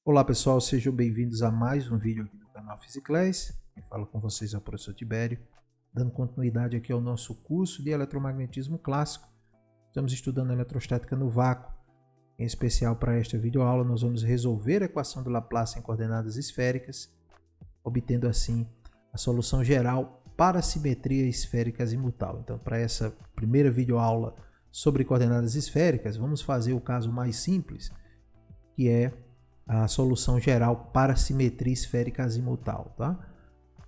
Olá pessoal, sejam bem-vindos a mais um vídeo aqui do canal Physiclass. Quem fala com vocês é o professor Tibério, dando continuidade aqui ao nosso curso de eletromagnetismo clássico. Estamos estudando eletrostática no vácuo. Em especial para esta videoaula nós vamos resolver a equação do Laplace em coordenadas esféricas, obtendo assim a solução geral para simetria esférica azimutal. Então, para essa primeira videoaula sobre coordenadas esféricas, vamos fazer o caso mais simples, que é a solução geral para simetria esférica azimutal, tá?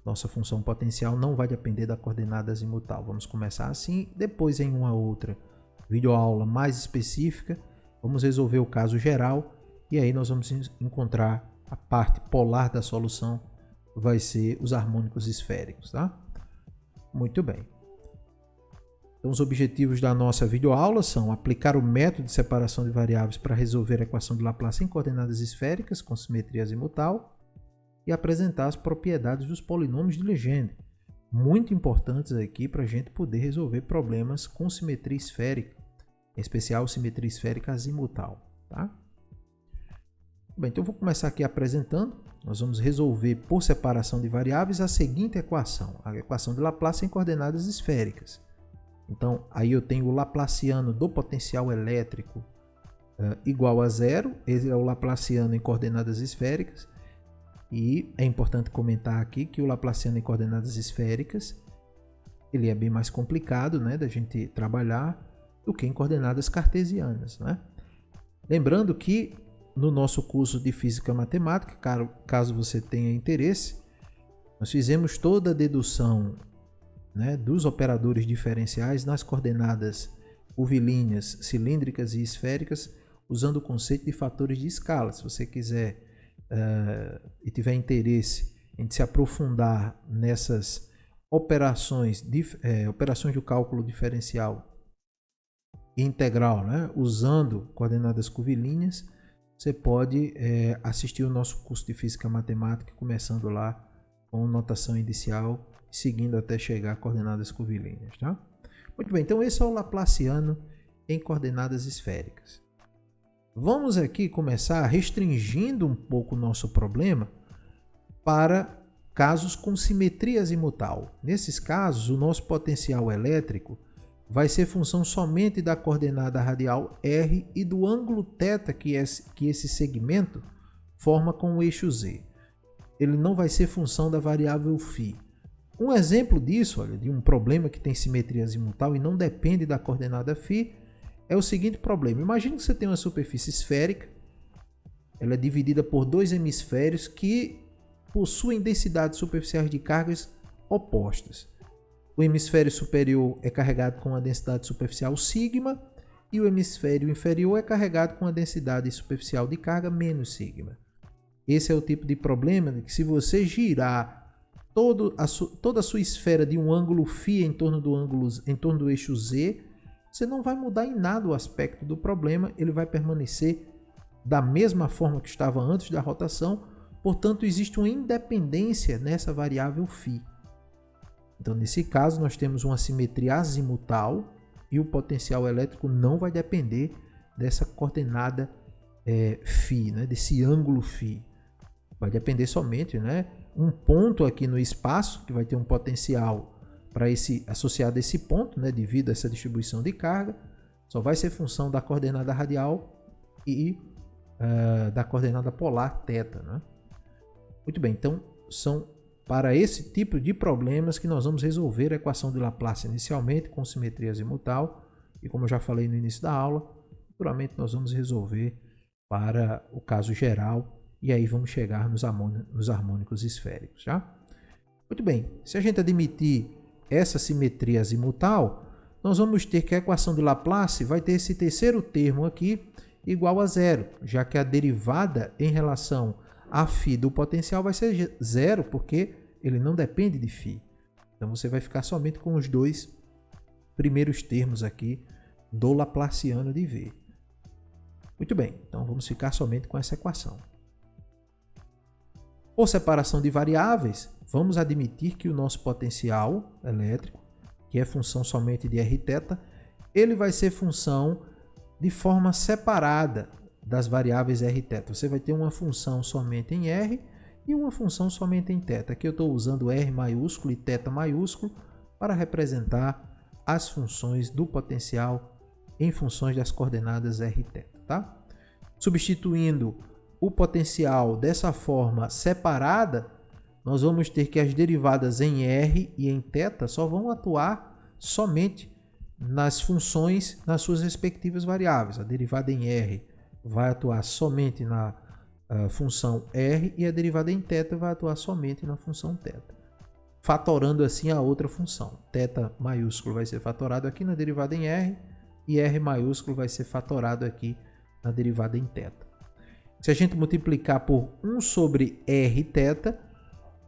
Nossa função potencial não vai depender da coordenada azimutal. Vamos começar assim, depois em uma outra videoaula mais específica, vamos resolver o caso geral e aí nós vamos encontrar a parte polar da solução, vai ser os harmônicos esféricos, tá? Muito bem. Então, os objetivos da nossa videoaula são aplicar o método de separação de variáveis para resolver a equação de Laplace em coordenadas esféricas com simetria azimutal e apresentar as propriedades dos polinômios de Legendre, muito importantes aqui para a gente poder resolver problemas com simetria esférica, em especial simetria esférica azimutal, tá? Bem, então eu vou começar aqui apresentando. Nós vamos resolver por separação de variáveis a seguinte equação, a equação de Laplace em coordenadas esféricas. Então, aí eu tenho o Laplaciano do potencial elétrico igual a zero. Esse é o Laplaciano em coordenadas esféricas. E é importante comentar aqui que o Laplaciano em coordenadas esféricas ele é bem mais complicado, né, da gente trabalhar do que em coordenadas cartesianas, né? Lembrando que no nosso curso de Física Matemática, caso você tenha interesse, nós fizemos toda a dedução, né, dos operadores diferenciais nas coordenadas curvilíneas, cilíndricas e esféricas, usando o conceito de fatores de escala. Se você quiser e tiver interesse em se aprofundar nessas operações de cálculo diferencial e integral, né, usando coordenadas curvilíneas, você pode assistir o nosso curso de Física Matemática, começando lá com notação inicial, seguindo até chegar a coordenadas curvilíneas, tá? Muito bem, então esse é o Laplaciano em coordenadas esféricas. Vamos aqui começar restringindo um pouco o nosso problema para casos com simetria azimutal. Nesses casos, o nosso potencial elétrico vai ser função somente da coordenada radial r e do ângulo θ que esse segmento forma com o eixo z. Ele não vai ser função da variável φ. Um exemplo disso, olha, de um problema que tem simetria azimutal e não depende da coordenada φ, é o seguinte problema. Imagine que você tem uma superfície esférica, ela é dividida por dois hemisférios que possuem densidades superficiais de cargas opostas. O hemisfério superior é carregado com a densidade superficial sigma e o hemisfério inferior é carregado com a densidade superficial de carga menos sigma. Esse é o tipo de problema que, se você girar toda a sua esfera de um ângulo φ em torno do eixo z, você não vai mudar em nada o aspecto do problema, ele vai permanecer da mesma forma que estava antes da rotação, portanto existe uma independência nessa variável φ. Então, nesse caso, nós temos uma simetria azimutal e o potencial elétrico não vai depender dessa coordenada φ, né, desse ângulo φ. Vai depender somente, né, um ponto aqui no espaço, que vai ter um potencial associado a esse ponto, né, devido a essa distribuição de carga. Só vai ser função da coordenada radial e da coordenada polar θ. Né? Muito bem, então são para esse tipo de problemas que nós vamos resolver a equação de Laplace inicialmente com simetria azimutal. E como eu já falei no início da aula, naturalmente nós vamos resolver para o caso geral e aí vamos chegar nos harmônicos esféricos. Já? Muito bem, se a gente admitir essa simetria azimutal, nós vamos ter que a equação de Laplace vai ter esse terceiro termo aqui igual a zero, já que a derivada em relação a φ do potencial vai ser zero, porque ele não depende de φ. Então você vai ficar somente com os dois primeiros termos aqui do Laplaciano de V. Muito bem, então vamos ficar somente com essa equação. Por separação de variáveis, vamos admitir que o nosso potencial elétrico, que é função somente de Rθ, ele vai ser função de forma separada das variáveis r e θ. Você vai ter uma função somente em r e uma função somente em θ. Aqui eu estou usando r maiúsculo e θ maiúsculo para representar as funções do potencial em funções das coordenadas r e θ. Tá? Substituindo o potencial dessa forma separada, nós vamos ter que as derivadas em r e em θ só vão atuar somente nas funções nas suas respectivas variáveis. A derivada em r vai atuar somente na função r e a derivada em θ vai atuar somente na função θ, fatorando assim a outra função. θ maiúsculo vai ser fatorado aqui na derivada em r e r maiúsculo vai ser fatorado aqui na derivada em θ. Se a gente multiplicar por 1 sobre r θ,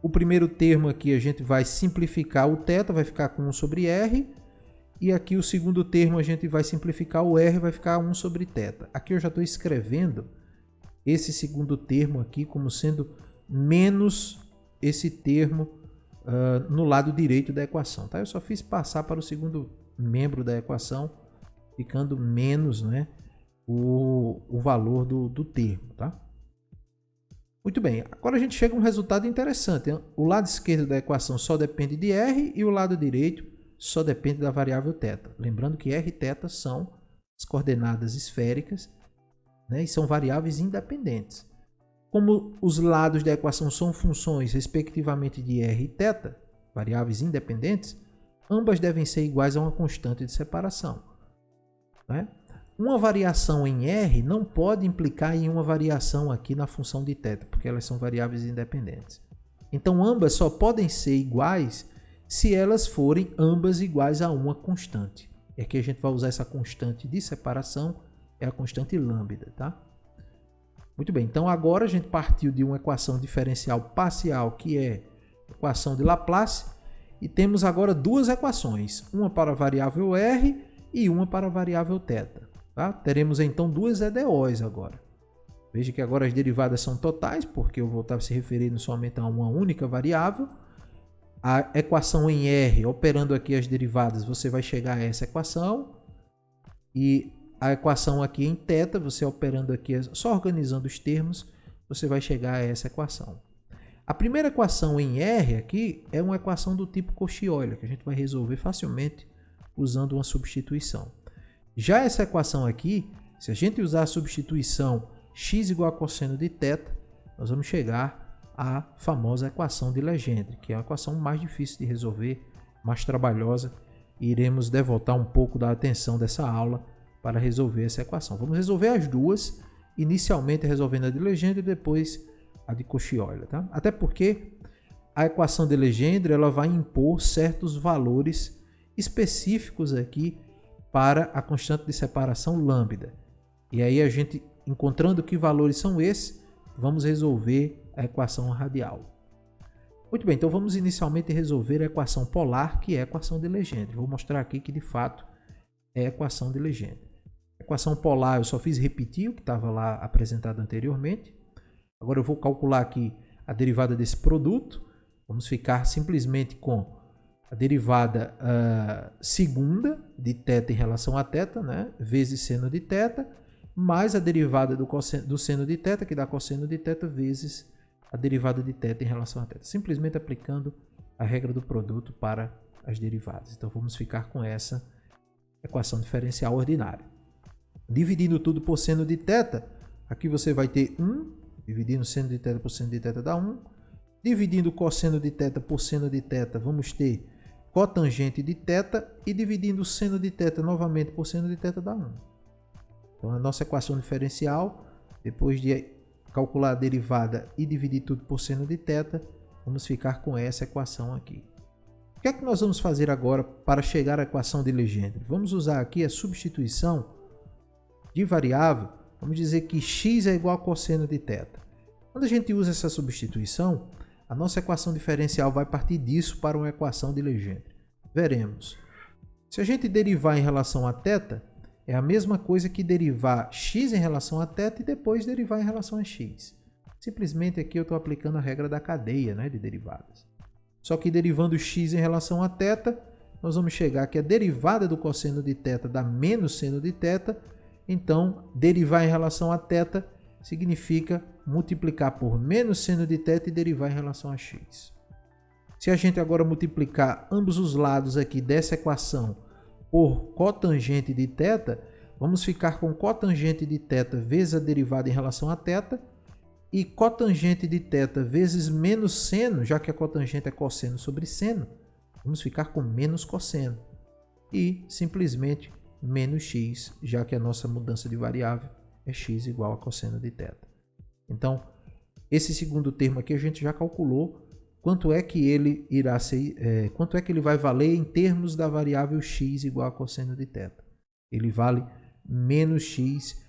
o primeiro termo aqui a gente vai simplificar o θ, vai ficar com 1 sobre r, e aqui o segundo termo a gente vai simplificar o r, vai ficar 1 sobre θ. Aqui eu já estou escrevendo esse segundo termo aqui como sendo menos esse termo no lado direito da equação. Tá? Eu só fiz passar para o segundo membro da equação, ficando menos, né, o valor do termo. Tá? Muito bem, agora a gente chega a um resultado interessante. O lado esquerdo da equação só depende de r e o lado direito só depende da variável θ. Lembrando que r e θ são as coordenadas esféricas, né, e são variáveis independentes. Como os lados da equação são funções respectivamente de r e θ, variáveis independentes, ambas devem ser iguais a uma constante de separação. Né? Uma variação em r não pode implicar em uma variação aqui na função de θ, porque elas são variáveis independentes. Então, ambas só podem ser iguais se elas forem ambas iguais a uma constante. E aqui a gente vai usar essa constante de separação, é a constante lambda. Tá? Muito bem, então agora a gente partiu de uma equação diferencial parcial, que é a equação de Laplace, e temos agora duas equações, uma para a variável r e uma para a variável θ. Tá? Teremos então duas EDOs agora. Veja que agora as derivadas são totais, porque eu vou estar se referindo somente a uma única variável. A equação em R, operando aqui as derivadas, você vai chegar a essa equação. E a equação aqui em θ, você operando aqui, só organizando os termos, você vai chegar a essa equação. A primeira equação em R aqui é uma equação do tipo Cauchy-Euler, que a gente vai resolver facilmente usando uma substituição. Já essa equação aqui, se a gente usar a substituição x igual a cosseno de θ, nós vamos chegar à famosa equação de Legendre, que é a equação mais difícil de resolver, mais trabalhosa, e iremos devotar um pouco da atenção dessa aula para resolver essa equação. Vamos resolver as duas, inicialmente resolvendo a de Legendre e depois a de Cauchy-Euler. Tá? Até porque a equação de Legendre ela vai impor certos valores específicos aqui para a constante de separação lambda. E aí a gente, encontrando que valores são esses, vamos resolver a equação radial. Muito bem, então vamos inicialmente resolver a equação polar, que é a equação de Legendre. Vou mostrar aqui que de fato é a equação de Legendre. A equação polar eu só fiz repetir o que estava lá apresentado anteriormente. Agora eu vou calcular aqui a derivada desse produto. Vamos ficar simplesmente com a derivada segunda de θ em relação a θ, né, vezes seno de θ, mais a derivada do seno de θ, que dá cosseno de θ, vezes a derivada de θ em relação a θ. Simplesmente aplicando a regra do produto para as derivadas. Então vamos ficar com essa equação diferencial ordinária. Dividindo tudo por seno de θ, aqui você vai ter 1, dividindo seno de θ por seno de θ dá 1. Dividindo cosseno de θ por seno de θ, vamos ter cotangente de θ, e dividindo o seno de θ novamente por seno de θ dá 1. Então a nossa equação diferencial, depois de calcular a derivada e dividir tudo por seno de θ, vamos ficar com essa equação aqui. O que é que nós vamos fazer agora para chegar à equação de Legendre? Vamos usar aqui a substituição de variável. Vamos dizer que x é igual a cosseno de θ. Quando a gente usa essa substituição, a nossa equação diferencial vai partir disso para uma equação de Legendre. Veremos. Se a gente derivar em relação a θ, é a mesma coisa que derivar x em relação a θ e depois derivar em relação a x. Simplesmente aqui eu estou aplicando a regra da cadeia, né, de derivadas. Só que derivando x em relação a θ, nós vamos chegar que a derivada do cosseno de θ dá menos seno de θ, Então, derivar em relação a θ significa multiplicar por menos seno de θ e derivar em relação a x. Se a gente agora multiplicar ambos os lados aqui dessa equação por cotangente de θ, vamos ficar com cotangente de θ vezes a derivada em relação a θ e cotangente de θ vezes menos seno, já que a cotangente é cosseno sobre seno, vamos ficar com menos cosseno. E simplesmente menos x, já que a nossa mudança de variável é x igual a cosseno de θ. Então, esse segundo termo aqui a gente já calculou quanto é que ele irá ser, quanto é que ele vai valer em termos da variável x igual a cosseno de θ. Ele vale menos x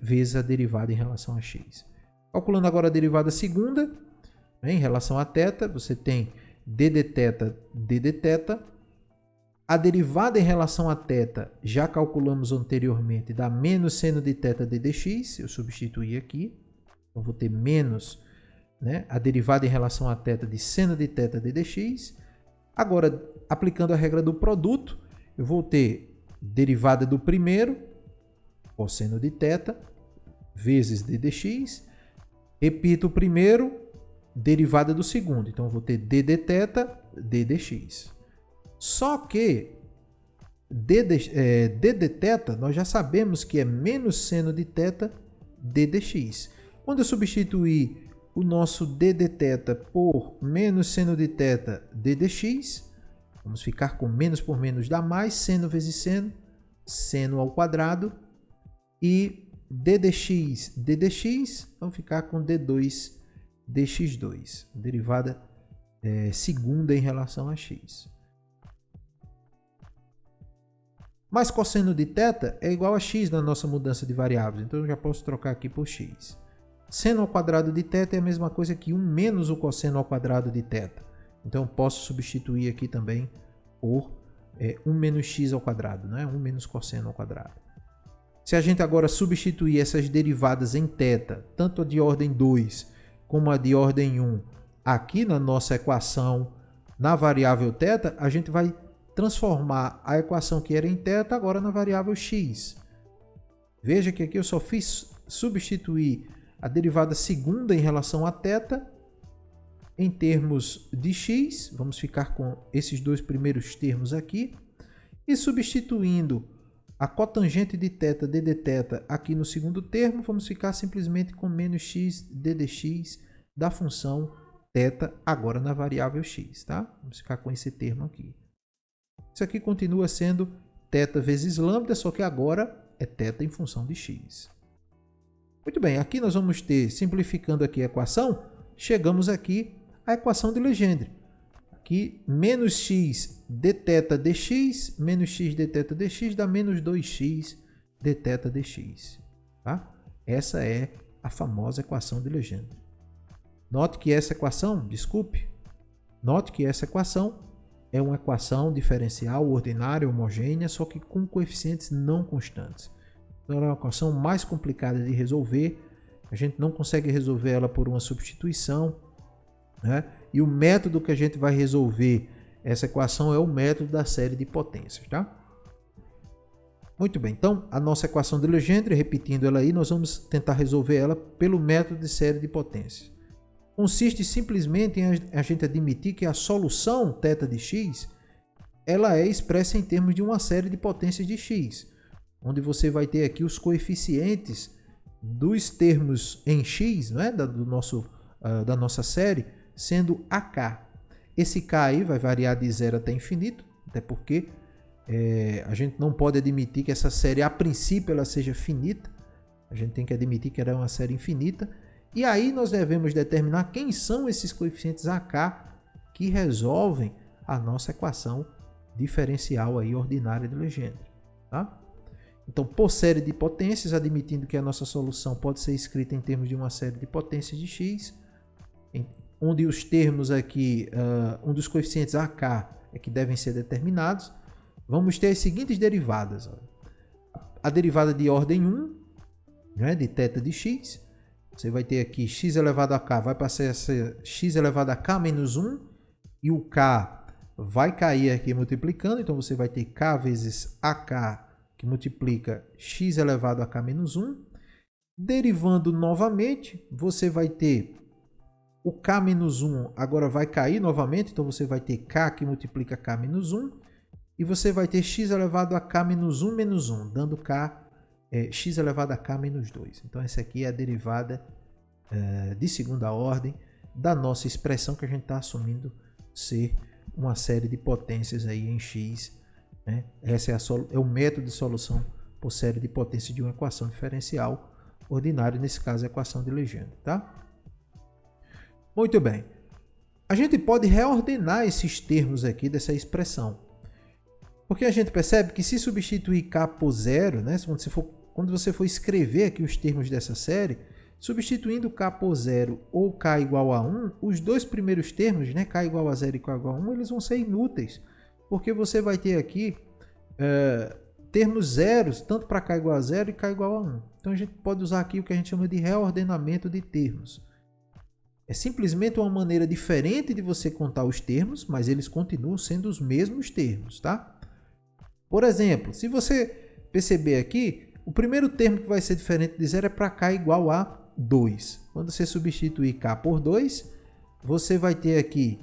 vezes a derivada em relação a x. Calculando agora a derivada segunda, em relação a θ, você tem d de θ. A derivada em relação a θ, já calculamos anteriormente, dá menos seno de θ d dx. Eu substituí aqui. Então, vou ter menos a derivada em relação a θ de seno de θ d dx. Agora, aplicando a regra do produto, eu vou ter derivada do primeiro, cosseno de θ, vezes d dx. Repito o primeiro, derivada do segundo. Então, eu vou ter d de θ d dx. Só que d de θ, nós já sabemos que é menos seno de θ d dx. Quando eu substituir o nosso d de θ por menos seno de θ d dx, vamos ficar com menos por menos dá mais, seno vezes seno, seno ao quadrado, e d dx, vamos ficar com d2 dx2, derivada segunda em relação a x. Mas cosseno de θ é igual a x na nossa mudança de variáveis, então eu já posso trocar aqui por x. Seno ao quadrado de θ é a mesma coisa que 1 menos o cosseno ao quadrado de θ. Então eu posso substituir aqui também por 1 menos x ao quadrado, 1 menos cosseno ao quadrado. Se a gente agora substituir essas derivadas em θ, tanto a de ordem 2 como a de ordem 1, aqui na nossa equação, na variável θ, a gente vai transformar a equação que era em θ agora na variável x. Veja que aqui eu só fiz substituir a derivada segunda em relação a θ em termos de x. Vamos ficar com esses dois primeiros termos aqui. E substituindo a cotangente de θ d de θ aqui no segundo termo, vamos ficar simplesmente com menos x d dx da função θ agora na variável x. Tá? Vamos ficar com esse termo aqui. Isso aqui continua sendo θ vezes lambda, só que agora é θ em função de x. Muito bem, aqui nós vamos ter, simplificando aqui a equação, chegamos aqui à equação de Legendre. Aqui, menos x dθ dx, menos x dθ dx dá menos 2x dθ dx. Tá? Essa é a famosa equação de Legendre. Note que essa equação é uma equação diferencial ordinária homogênea, só que com coeficientes não constantes. Então, ela é uma equação mais complicada de resolver. A gente não consegue resolver ela por uma substituição, E o método que a gente vai resolver essa equação é o método da série de potências. Tá? Muito bem, então a nossa equação de Legendre, repetindo ela aí, nós vamos tentar resolver ela pelo método de série de potências. Consiste simplesmente em a gente admitir que a solução θ de x ela é expressa em termos de uma série de potências de x, onde você vai ter aqui os coeficientes dos termos em x, da nossa série, sendo AK. Esse K aí vai variar de 0 até infinito, até porque a gente não pode admitir que essa série, a princípio, ela seja finita. A gente tem que admitir que ela é uma série infinita. E aí nós devemos determinar quem são esses coeficientes AK que resolvem a nossa equação diferencial aí ordinária de Legendre. Tá? Então, por série de potências, admitindo que a nossa solução pode ser escrita em termos de uma série de potências de x, onde os termos aqui, um dos coeficientes AK é que devem ser determinados, vamos ter as seguintes derivadas. A derivada de ordem 1, de θ de x, você vai ter aqui x elevado a k vai passar a ser x elevado a k menos 1, e o k vai cair aqui multiplicando, então você vai ter k vezes ak que multiplica x elevado a k menos 1. Derivando novamente, você vai ter o k menos 1 agora vai cair novamente, então você vai ter k que multiplica k menos 1. E você vai ter x elevado a k menos 1, dando x elevado a k menos 2. Então essa aqui é a derivada de segunda ordem da nossa expressão que a gente está assumindo ser uma série de potências aí em x. Né? Esse é o método de solução por série de potências de uma equação diferencial ordinária, nesse caso a equação de Legendre. Tá? Muito bem. A gente pode reordenar esses termos aqui dessa expressão. Porque a gente percebe que se substituir k por zero, né, quando você for escrever aqui os termos dessa série, substituindo k por zero ou k igual a 1, os dois primeiros termos, né, k igual a 0 e k igual a 1, eles vão ser inúteis. Porque você vai ter aqui termos zeros, tanto para k igual a 0 e k igual a 1. Então a gente pode usar aqui o que a gente chama de reordenamento de termos. É simplesmente uma maneira diferente de você contar os termos, mas eles continuam sendo os mesmos termos, tá? Por exemplo, se você perceber aqui, o primeiro termo que vai ser diferente de zero é para k igual a 2. Quando você substituir k por 2, você vai ter aqui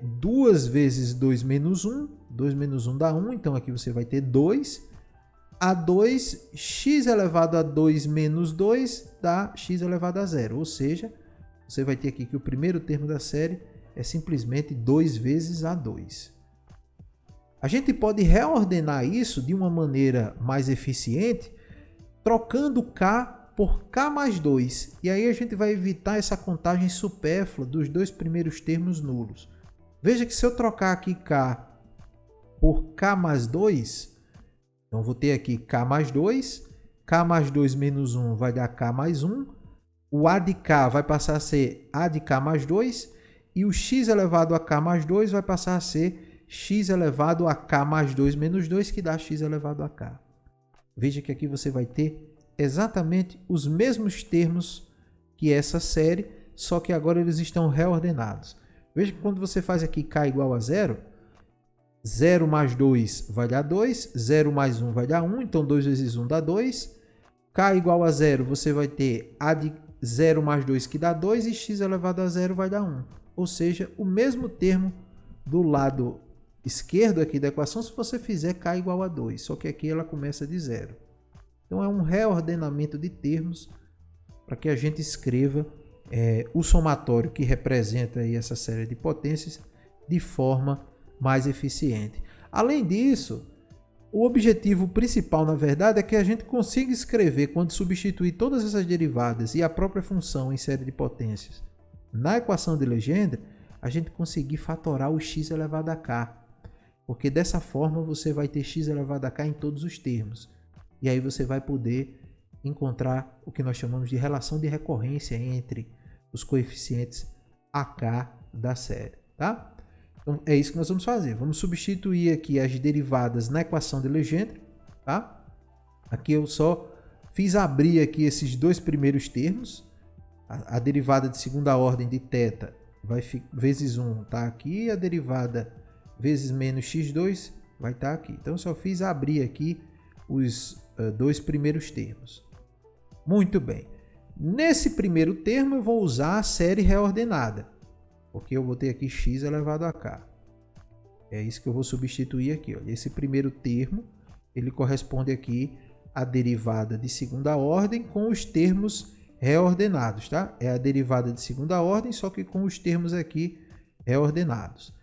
2 vezes 2 menos 1. 2 menos 1 dá 1, então aqui você vai ter 2. A 2, x elevado a 2 menos 2 dá x elevado a 0. Ou seja, você vai ter aqui que o primeiro termo da série é simplesmente 2 vezes A2. A gente pode reordenar isso de uma maneira mais eficiente, trocando k por k mais 2. E aí a gente vai evitar essa contagem supérflua dos dois primeiros termos nulos. Veja que se eu trocar aqui k por k mais 2, então vou ter aqui k mais 2, k mais 2 menos 1 vai dar k mais 1, o a de k vai passar a ser a de k mais 2, e o x elevado a k mais 2 vai passar a ser x elevado a k mais 2 menos 2, que dá x elevado a k. Veja que aqui você vai ter exatamente os mesmos termos que essa série, só que agora eles estão reordenados. Veja que quando você faz aqui k igual a 0, 0 mais 2 vai dar 2, 0 mais 1 vai dar 1, então 2 vezes 1 dá 2. K igual a 0, você vai ter a de 0 mais 2 que dá 2 e x elevado a 0 vai dar 1. Ou seja, o mesmo termo do lado esquerdo aqui da equação se você fizer k igual a 2, só que aqui ela começa de 0. Então é um reordenamento de termos para que a gente escreva o somatório que representa aí essa série de potências de forma mais eficiente. Além disso, o objetivo principal, na verdade, é que a gente consiga escrever, quando substituir todas essas derivadas e a própria função em série de potências na equação de Legendre, a gente conseguir fatorar o x elevado a k. Porque dessa forma você vai ter x elevado a k em todos os termos. E aí você vai poder encontrar o que nós chamamos de relação de recorrência entre os coeficientes ak da série. Tá? Então é isso que nós vamos fazer. Vamos substituir aqui as derivadas na equação de Legendre. Tá? Aqui eu só fiz abrir aqui esses dois primeiros termos. A derivada de segunda ordem de θ vai vezes 1 está aqui. A derivada vezes menos x2 vai estar aqui. Então, eu só fiz abrir aqui os dois primeiros termos. Muito bem. Nesse primeiro termo, eu vou usar a série reordenada, porque eu vou ter aqui x elevado a k. É isso que eu vou substituir aqui. Olha. Esse primeiro termo, ele corresponde aqui à derivada de segunda ordem com os termos reordenados. Tá? É a derivada de segunda ordem, só que com os termos aqui reordenados.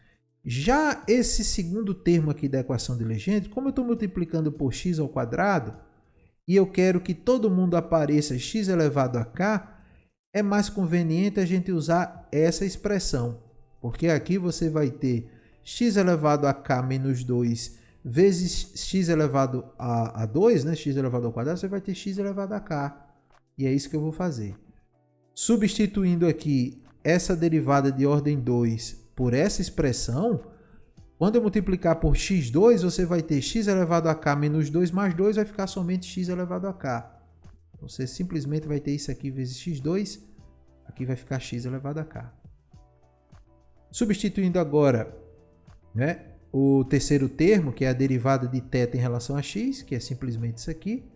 Já esse segundo termo aqui da equação de Legendre, como eu estou multiplicando por x ao quadrado, e eu quero que todo mundo apareça x elevado a k, é mais conveniente a gente usar essa expressão. Porque aqui você vai ter x elevado a k menos 2 vezes x elevado a 2, né? X elevado ao quadrado, você vai ter x elevado a k. E é isso que eu vou fazer. Substituindo aqui essa derivada de ordem 2 por essa expressão, quando eu multiplicar por x2, você vai ter x elevado a k menos 2 mais 2, vai ficar somente x elevado a k. Você simplesmente vai ter isso aqui vezes x2, aqui vai ficar x elevado a k. Substituindo agora, né, o terceiro termo, que é a derivada de θ em relação a x, que é simplesmente isso aqui.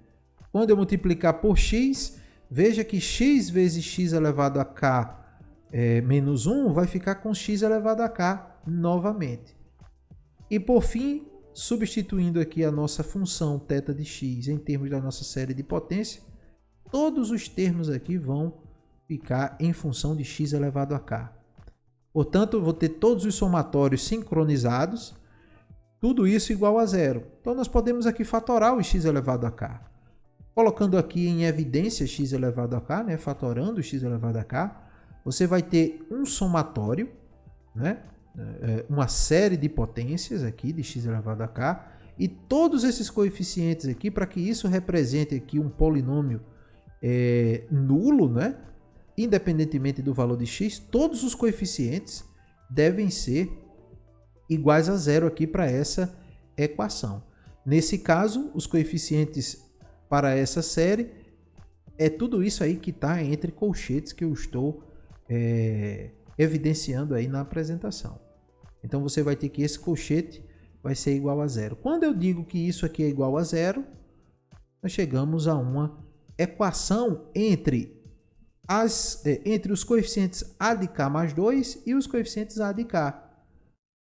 Quando eu multiplicar por x, veja que x vezes x elevado a k menos 1 vai ficar com x elevado a k novamente. E por fim, substituindo aqui a nossa função θ de x em termos da nossa série de potência, todos os termos aqui vão ficar em função de x elevado a k. Portanto, eu vou ter todos os somatórios sincronizados, tudo isso igual a zero. Então, nós podemos aqui fatorar o x elevado a k. Colocando aqui em evidência x elevado a k, né, fatorando o x elevado a k, você vai ter um somatório, né, uma série de potências aqui de x elevado a k, e todos esses coeficientes aqui, para que isso represente aqui um polinômio nulo, né, independentemente do valor de x, todos os coeficientes devem ser iguais a zero aqui para essa equação. Nesse caso, os coeficientes para essa série é tudo isso aí que está entre colchetes que eu estou evidenciando aí na apresentação. Então você vai ter que esse colchete vai ser igual a zero. Quando eu digo que isso aqui é igual a zero, nós chegamos a uma equação entre os coeficientes a de k mais 2 e os coeficientes a de k.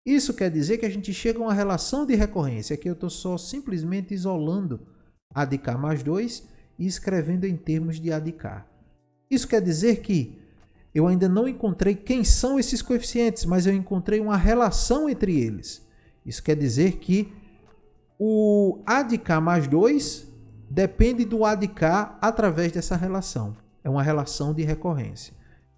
Isso quer dizer que a gente chega a uma relação de recorrência. Aqui eu estou só simplesmente isolando a de k mais 2 e escrevendo em termos de a de k. Isso quer dizer que eu ainda não encontrei quem são esses coeficientes, mas eu encontrei uma relação entre eles. Isso quer dizer que o a de k mais 2 depende do a de k através dessa relação. É uma relação de recorrência.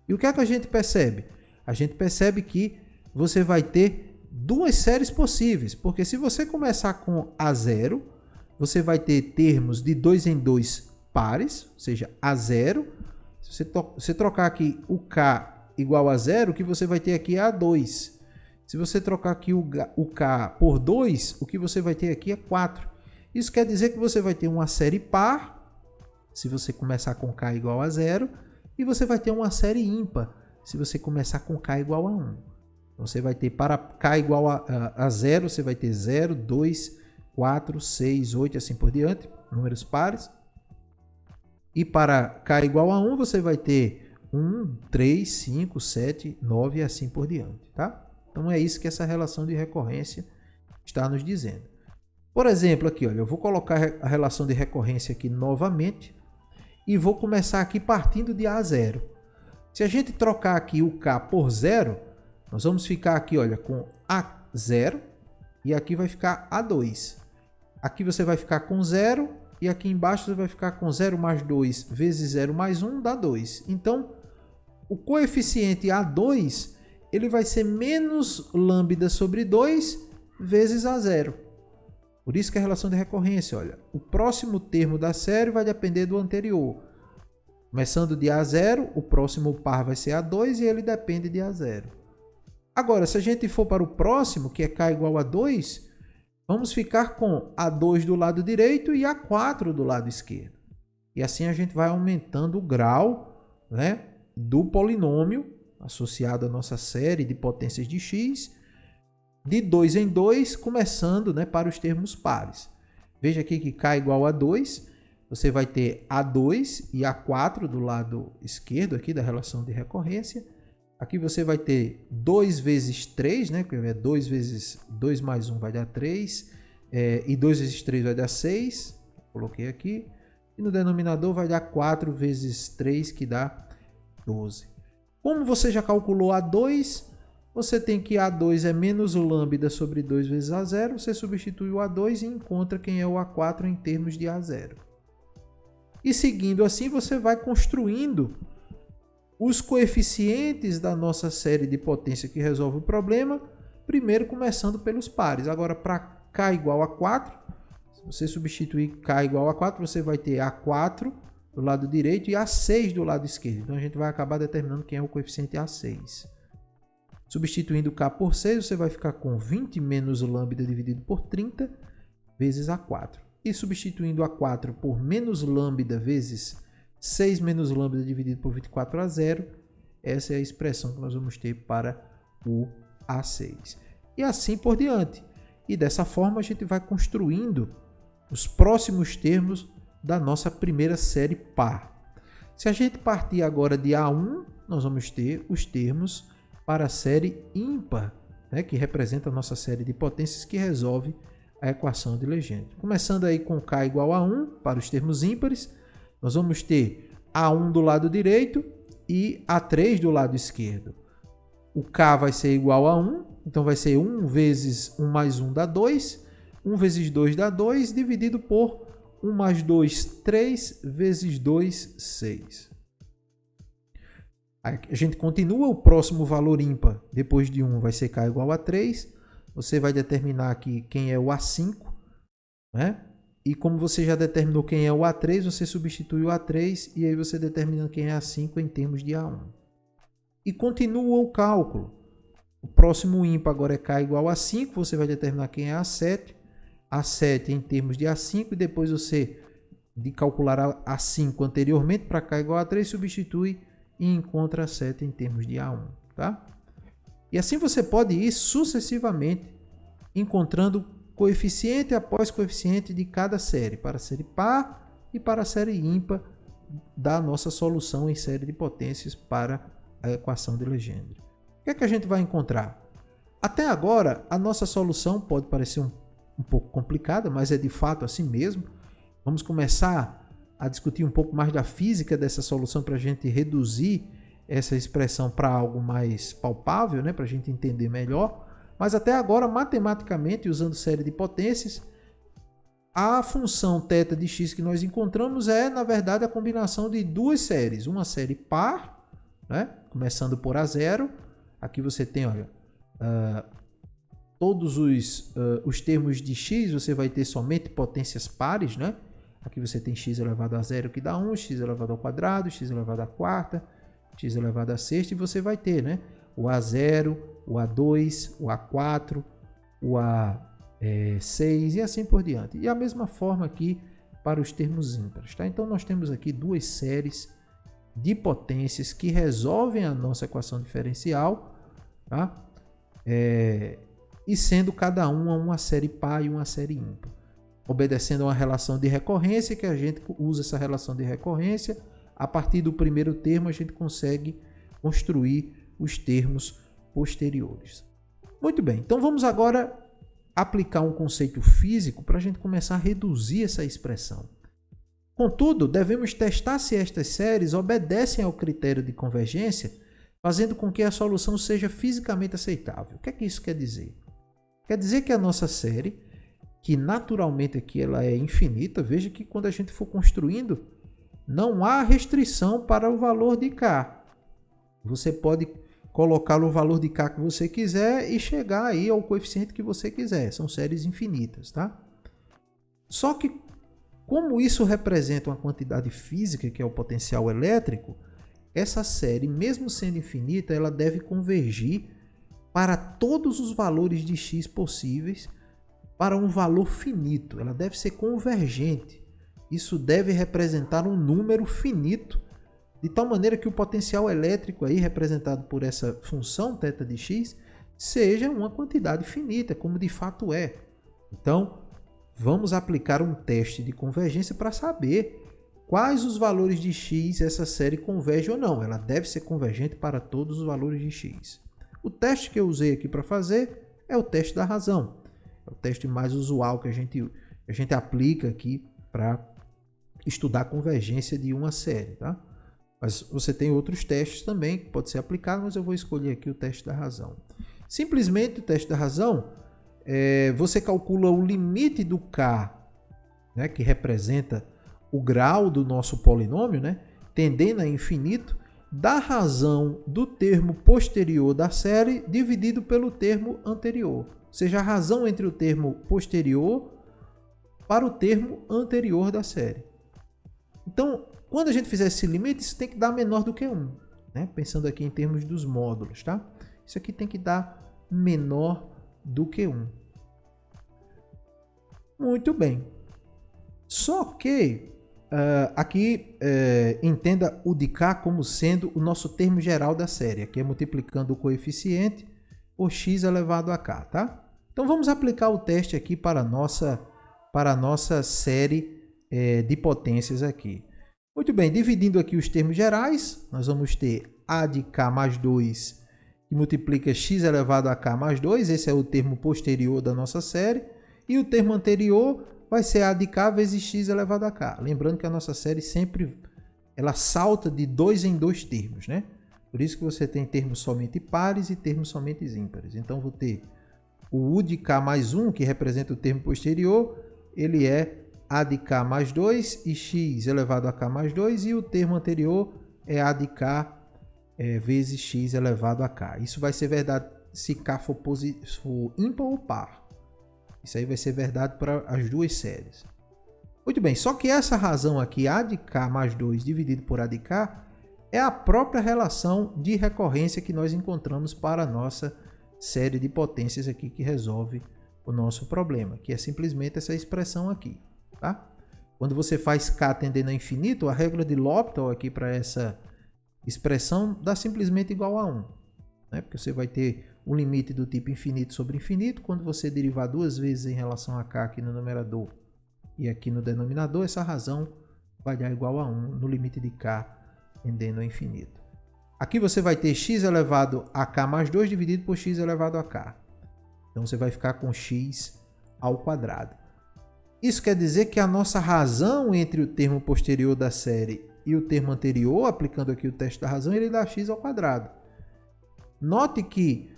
E o que é que a gente percebe? A gente percebe que você vai ter duas séries possíveis, porque se você começar com A0, você vai ter termos de 2 em 2 pares, ou seja, A0. Se você trocar aqui o K igual a 0, o que você vai ter aqui é A2. Se você trocar aqui o K por 2, o que você vai ter aqui é 4. Isso quer dizer que você vai ter uma série par, se você começar com K igual a 0, e você vai ter uma série ímpar, se você começar com K igual a 1. Então, você vai ter para K igual a 0, você vai ter 0, 2, 4, 6, 8 e assim por diante, números pares. E para K igual a 1, você vai ter 1, 3, 5, 7, 9 e assim por diante. Tá? Então é isso que essa relação de recorrência está nos dizendo. Por exemplo, aqui, olha, eu vou colocar a relação de recorrência aqui novamente e vou começar aqui partindo de A0. Se a gente trocar aqui o K por 0, nós vamos ficar aqui, olha, com A0 e aqui vai ficar A2. Aqui você vai ficar com 0 e aqui embaixo você vai ficar com 0 mais 2 vezes 0 mais 1 dá 2. Então, o coeficiente A2 ele vai ser menos lambda sobre 2 vezes A0. Por isso que a relação de recorrência, olha, o próximo termo da série vai depender do anterior. Começando de A0, o próximo par vai ser A2 e ele depende de A0. Agora, se a gente for para o próximo, que é K igual a 2, vamos ficar com A2 do lado direito e A4 do lado esquerdo. E assim a gente vai aumentando o grau, né, do polinômio associado à nossa série de potências de x, de 2 em 2, começando, né, para os termos pares. Veja aqui que K igual a 2, você vai ter A2 e A4 do lado esquerdo aqui da relação de recorrência. Aqui você vai ter 2 vezes 3, né, que é 2 vezes 2 mais 1 vai dar 3, e 2 vezes 3 vai dar 6, coloquei aqui. E no denominador vai dar 4 vezes 3, que dá 12. Como você já calculou A2, você tem que A2 é menos lambda sobre 2 vezes A0, você substitui o A2 e encontra quem é o A4 em termos de A0. E seguindo assim, você vai construindo os coeficientes da nossa série de potência que resolve o problema, primeiro começando pelos pares. Agora, para K igual a 4, se você substituir K igual a 4, você vai ter A4 do lado direito e A6 do lado esquerdo. Então, a gente vai acabar determinando quem é o coeficiente A6. Substituindo K por 6, você vai ficar com 20 menos lambda dividido por 30 vezes A4. E substituindo A4 por menos lambda vezes 6 menos lambda dividido por 24 a 0, essa é a expressão que nós vamos ter para o A6. E assim por diante. E dessa forma a gente vai construindo os próximos termos da nossa primeira série par. Se a gente partir agora de A1, nós vamos ter os termos para a série ímpar, né, que representa a nossa série de potências que resolve a equação de Legendre. Começando aí com K igual a 1 para os termos ímpares, nós vamos ter A1 do lado direito e A3 do lado esquerdo. O K vai ser igual a 1, então vai ser 1 vezes 1 mais 1 dá 2, 1 vezes 2 dá 2, dividido por 1 mais 2, 3, vezes 2, 6. A gente continua, o próximo valor ímpar, depois de 1, vai ser K igual a 3. Você vai determinar aqui quem é o A5, né? E como você já determinou quem é o A3, você substitui o A3 e aí você determina quem é A5 em termos de A1. E continua o cálculo. O próximo ímpar agora é K igual a 5, você vai determinar quem é A7. A7 em termos de A5 e depois você, de calcular A5 anteriormente para K igual a 3, substitui e encontra A7 em termos de A1. Tá? E assim você pode ir sucessivamente encontrando coeficiente após coeficiente de cada série, para a série par e para a série ímpar da nossa solução em série de potências para a equação de Legendre. O que é que a gente vai encontrar? Até agora, a nossa solução pode parecer um pouco complicada, mas é de fato assim mesmo. Vamos começar a discutir um pouco mais da física dessa solução para a gente reduzir essa expressão para algo mais palpável, né? Para a gente entender melhor. Mas até agora, matematicamente, usando série de potências, a função θ de x que nós encontramos é, na verdade, a combinação de duas séries. Uma série par, né? Começando por A0. Aqui você tem, olha, todos os termos de x, você vai ter somente potências pares, né? Aqui você tem x elevado a 0 que dá 1, x elevado ao quadrado, x elevado à quarta, x elevado à sexta, e você vai ter, né, o A0, o A2, o A4, o A6 e assim por diante. E a mesma forma aqui para os termos ímpares. Tá? Então nós temos aqui duas séries de potências que resolvem a nossa equação diferencial, tá? E sendo cada uma série par e uma série ímpar. Obedecendo a uma relação de recorrência, que a gente usa essa relação de recorrência. A partir do primeiro termo, a gente consegue construir os termos posteriores. Muito bem, então vamos agora aplicar um conceito físico para a gente começar a reduzir essa expressão. Contudo, devemos testar se estas séries obedecem ao critério de convergência, fazendo com que a solução seja fisicamente aceitável. O que é que isso quer dizer? Quer dizer que a nossa série, que naturalmente aqui ela é infinita, veja que quando a gente for construindo, não há restrição para o valor de K. Você pode colocar o valor de K que você quiser e chegar aí ao coeficiente que você quiser. São séries infinitas, tá? Só que, como isso representa uma quantidade física, que é o potencial elétrico, essa série, mesmo sendo infinita, ela deve convergir para todos os valores de x possíveis para um valor finito. Ela deve ser convergente. Isso deve representar um número finito, de tal maneira que o potencial elétrico aí representado por essa função θ de x seja uma quantidade finita, como de fato é. Então, vamos aplicar um teste de convergência para saber quais os valores de x essa série converge ou não. Ela deve ser convergente para todos os valores de x. O teste que eu usei aqui para fazer é o teste da razão. É o teste mais usual que a gente aplica aqui para estudar a convergência de uma série, tá? Mas você tem outros testes também que pode ser aplicado, mas eu vou escolher aqui o teste da razão. Simplesmente o teste da razão, você calcula o limite do K, né, que representa o grau do nosso polinômio, né, tendendo a infinito, da razão do termo posterior da série dividido pelo termo anterior. Ou seja, a razão entre o termo posterior para o termo anterior da série. Então, quando a gente fizer esse limite, isso tem que dar menor do que 1. Né? Pensando aqui em termos dos módulos. Tá? Isso aqui tem que dar menor do que 1. Muito bem. Só que aqui entenda o de K como sendo o nosso termo geral da série. Aqui é multiplicando o coeficiente por x elevado a K. Tá? Então vamos aplicar o teste aqui para a nossa série de potências aqui. Muito bem, dividindo aqui os termos gerais, nós vamos ter A de K mais 2, que multiplica x elevado a K mais 2, esse é o termo posterior da nossa série, e o termo anterior vai ser A de K vezes x elevado a K. Lembrando que a nossa série sempre ela salta de 2 em 2 termos, né? Por isso que você tem termos somente pares e termos somente ímpares. Então, vou ter o U de K mais 1, que representa o termo posterior, ele é A de K mais 2 e x elevado a K mais 2, e o termo anterior é A de K vezes x elevado a K. Isso vai ser verdade se K for ímpar ou par. Isso aí vai ser verdade para as duas séries. Muito bem, só que essa razão aqui, A de K mais 2 dividido por A de K, é a própria relação de recorrência que nós encontramos para a nossa série de potências aqui que resolve o nosso problema, que é simplesmente essa expressão aqui, tá? Quando você faz K tendendo a infinito, a regra de L'Hopital aqui para essa expressão dá simplesmente igual a 1, né? Porque você vai ter um limite do tipo infinito sobre infinito. Quando você derivar duas vezes em relação a K aqui no numerador e aqui no denominador, essa razão vai dar igual a 1 no limite de K tendendo a infinito. Aqui você vai ter x elevado a K mais 2 dividido por x elevado a K. Então você vai ficar com x ao quadrado. Isso quer dizer que a nossa razão entre o termo posterior da série e o termo anterior, aplicando aqui o teste da razão, ele dá x ao quadrado. Note que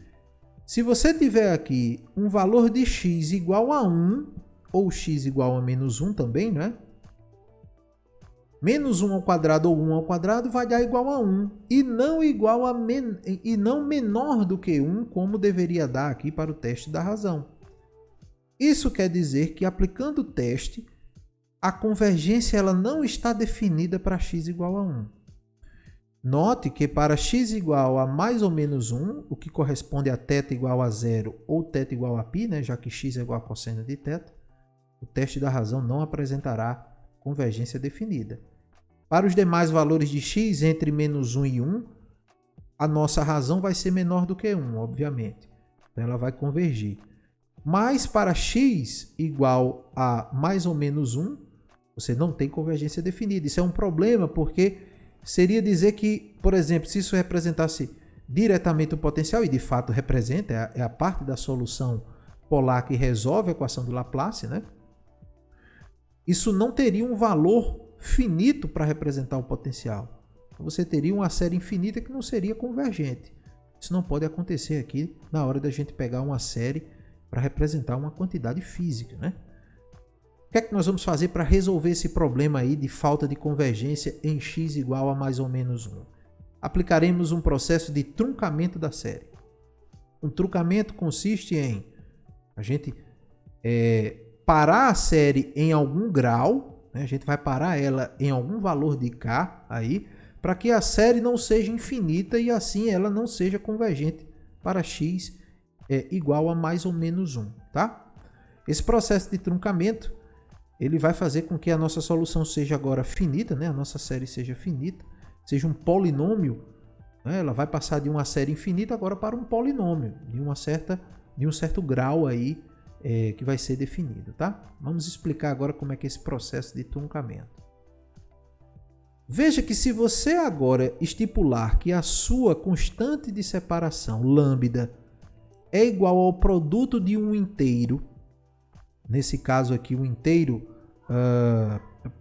se você tiver aqui um valor de x igual a 1, ou x igual a menos 1 também, né? Menos 1 ao quadrado ou 1 ao quadrado vai dar igual a 1, e não menor do que 1, como deveria dar aqui para o teste da razão. Isso quer dizer que, aplicando o teste, a convergência ela não está definida para x igual a 1. Note que para x igual a mais ou menos 1, o que corresponde a θ igual a 0 ou θ igual a π, né, já que x é igual a cosseno de θ, o teste da razão não apresentará convergência definida. Para os demais valores de x entre menos 1 e 1, a nossa razão vai ser menor do que 1, obviamente. Então ela vai convergir. Mas para x igual a mais ou menos 1, você não tem convergência definida. Isso é um problema, porque seria dizer que, por exemplo, se isso representasse diretamente o potencial, e de fato representa, é a parte da solução polar que resolve a equação do Laplace, né? Isso não teria um valor finito para representar o potencial. Você teria uma série infinita que não seria convergente. Isso não pode acontecer aqui na hora da gente pegar uma série para representar uma quantidade física, né? O que é que nós vamos fazer para resolver esse problema aí de falta de convergência em x igual a mais ou menos 1? Aplicaremos um processo de truncamento da série. Um truncamento consiste em a gente parar a série em algum grau, né? A gente vai parar ela em algum valor de k aí, para que a série não seja infinita e assim ela não seja convergente para x igual a mais ou menos 1, tá? Esse processo de truncamento ele vai fazer com que a nossa solução seja agora finita, né? A nossa série seja finita, seja um polinômio, né? Ela vai passar de uma série infinita agora para um polinômio de um certo grau aí que vai ser definido, tá? Vamos explicar agora como é que é esse processo de truncamento. Veja que se você agora estipular que a sua constante de separação, lambda, é igual ao produto de um inteiro, nesse caso aqui um inteiro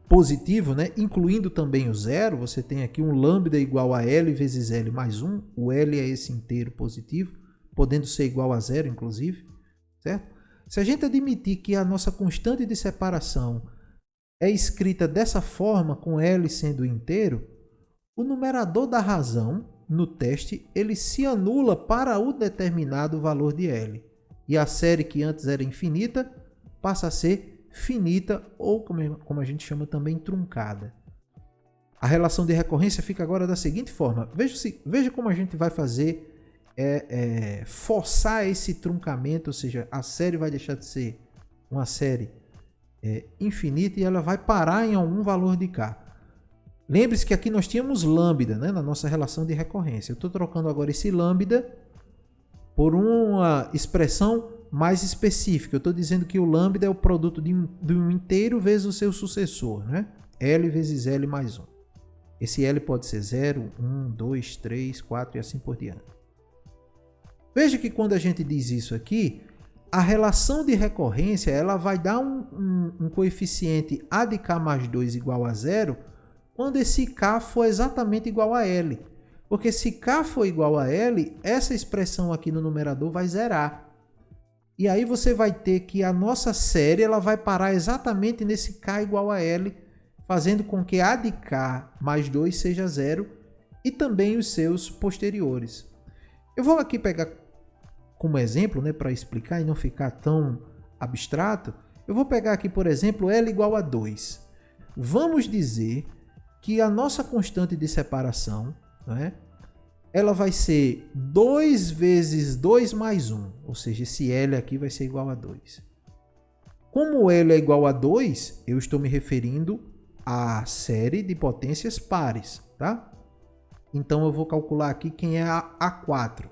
positivo, né? Incluindo também o zero, você tem aqui um lambda igual a L vezes L mais 1, o L é esse inteiro positivo, podendo ser igual a zero inclusive, certo? Se a gente admitir que a nossa constante de separação é escrita dessa forma, com L sendo inteiro, o numerador da razão, no teste, ele se anula para o determinado valor de L. E a série que antes era infinita, passa a ser finita, ou como a gente chama também, truncada. A relação de recorrência fica agora da seguinte forma. Veja como a gente vai fazer forçar esse truncamento, ou seja, a série vai deixar de ser uma série infinita e ela vai parar em algum valor de k. Lembre-se que aqui nós tínhamos lambda, né, na nossa relação de recorrência. Eu estou trocando agora esse lambda por uma expressão mais específica. Eu estou dizendo que o lambda é o produto de um inteiro vezes o seu sucessor, né? L vezes L mais 1. Esse L pode ser 0, 1, 2, 3, 4 e assim por diante. Veja que quando a gente diz isso aqui, a relação de recorrência ela vai dar um coeficiente A de K mais 2 igual a 0 quando esse K for exatamente igual a L. Porque se K for igual a L, essa expressão aqui no numerador vai zerar. E aí você vai ter que a nossa série ela vai parar exatamente nesse K igual a L, fazendo com que A de K mais 2 seja 0 e também os seus posteriores. Eu vou aqui pegar como exemplo, né, para explicar e não ficar tão abstrato, eu vou pegar aqui, por exemplo, L igual a 2. Vamos dizer que a nossa constante de separação, né, ela vai ser 2 vezes 2 mais 1, ou seja, esse L aqui vai ser igual a 2. Como L é igual a 2, eu estou me referindo à série de potências pares, tá? Então eu vou calcular aqui quem é a A4.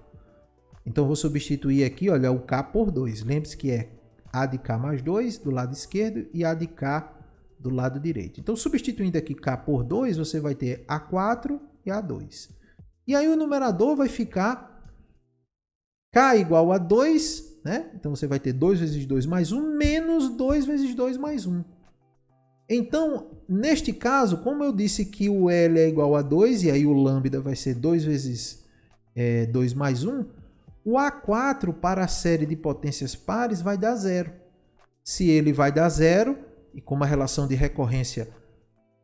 Então, eu vou substituir aqui, olha, o K por 2. Lembre-se que é A de K mais 2 do lado esquerdo e A de K do lado direito. Então, substituindo aqui K por 2, você vai ter A4 e A2. E aí o numerador vai ficar K igual a 2, né? Então, você vai ter 2 vezes 2 mais 1, menos 2 vezes 2 mais 1. Então, neste caso, como eu disse que o L é igual a 2, e aí o lambda vai ser 2 vezes 2 mais 1, o A4 para a série de potências pares vai dar 0. Se ele vai dar 0, e como a relação de recorrência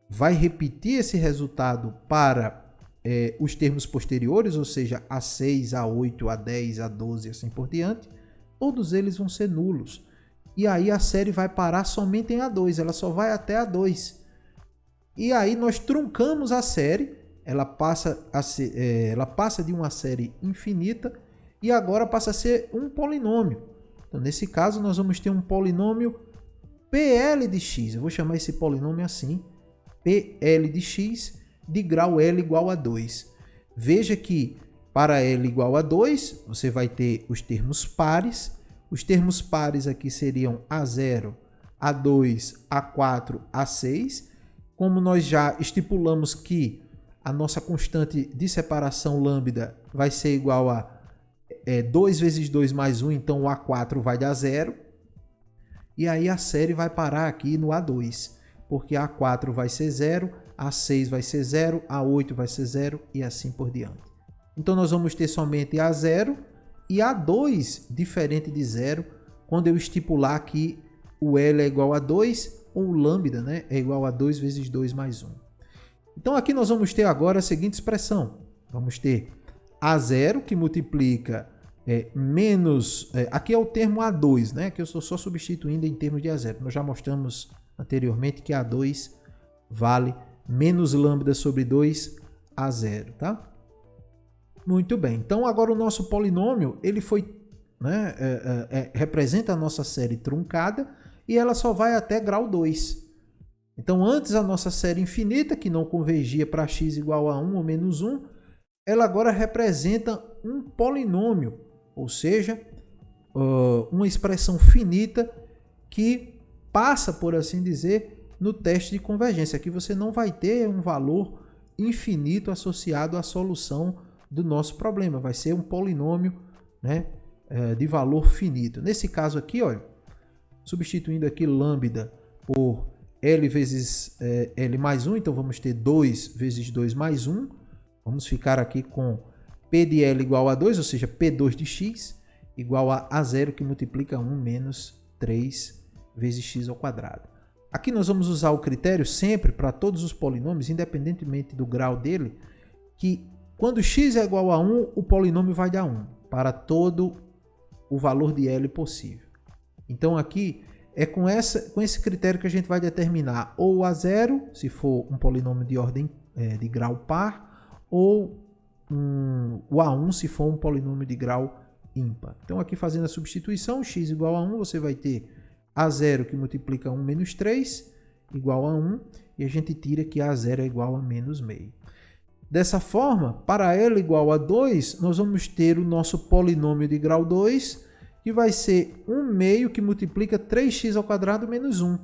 vai repetir esse resultado para os termos posteriores, ou seja, A6, A8, A10, A12 e assim por diante, todos eles vão ser nulos. E aí a série vai parar somente em A2, ela só vai até A2. E aí nós truncamos a série, ela passa de uma série infinita e agora passa a ser um polinômio. Então, nesse caso, nós vamos ter um polinômio PL de x. Eu vou chamar esse polinômio assim, PL de x, de grau L igual a 2. Veja que para L igual a 2, você vai ter os termos pares. Os termos pares aqui seriam A0, A2, A4, A6. Como nós já estipulamos que a nossa constante de separação lambda vai ser igual a 2 vezes 2 mais 1, então o A4 vai dar 0. E aí a série vai parar aqui no A2, porque A4 vai ser 0, A6 vai ser 0, A8 vai ser 0 e assim por diante. Então nós vamos ter somente A0 e A2 diferente de 0, quando eu estipular que o L é igual a 2 ou o lambda, né, é igual a 2 vezes 2 mais 1. Então aqui nós vamos ter agora a seguinte expressão. Vamos ter A0 que multiplica menos... aqui é o termo A2, né, que eu estou só substituindo em termos de A0. Nós já mostramos anteriormente que A2 vale menos lambda sobre 2 A0, tá? Muito bem. Então agora o nosso polinômio ele foi, né, representa a nossa série truncada e ela só vai até grau 2. Então antes a nossa série infinita, que não convergia para x igual a 1 ou menos 1, ela agora representa um polinômio, ou seja, uma expressão finita que passa, por assim dizer, no teste de convergência. Aqui você não vai ter um valor infinito associado à solução do nosso problema. Vai ser um polinômio, né, de valor finito. Nesse caso aqui, olha, substituindo aqui lambda por L vezes L mais 1, então vamos ter 2 vezes 2 mais 1. Vamos ficar aqui com P de L igual a 2, ou seja, P2 de x igual a A0 que multiplica 1 menos 3 vezes x ao quadrado. Aqui nós vamos usar o critério sempre para todos os polinômios, independentemente do grau dele, que quando x é igual a 1, o polinômio vai dar 1 para todo o valor de L possível. Então aqui é com esse critério que a gente vai determinar ou o A0, se for um polinômio de ordem de grau par, ou o A1, se for um polinômio de grau ímpar. Então aqui fazendo a substituição, x igual a 1, você vai ter A0 que multiplica 1 menos 3 igual a 1, e a gente tira que A0 é igual a menos meio. Dessa forma, para L igual a 2, nós vamos ter o nosso polinômio de grau 2, que vai ser 1 meio que multiplica 3x² menos 1.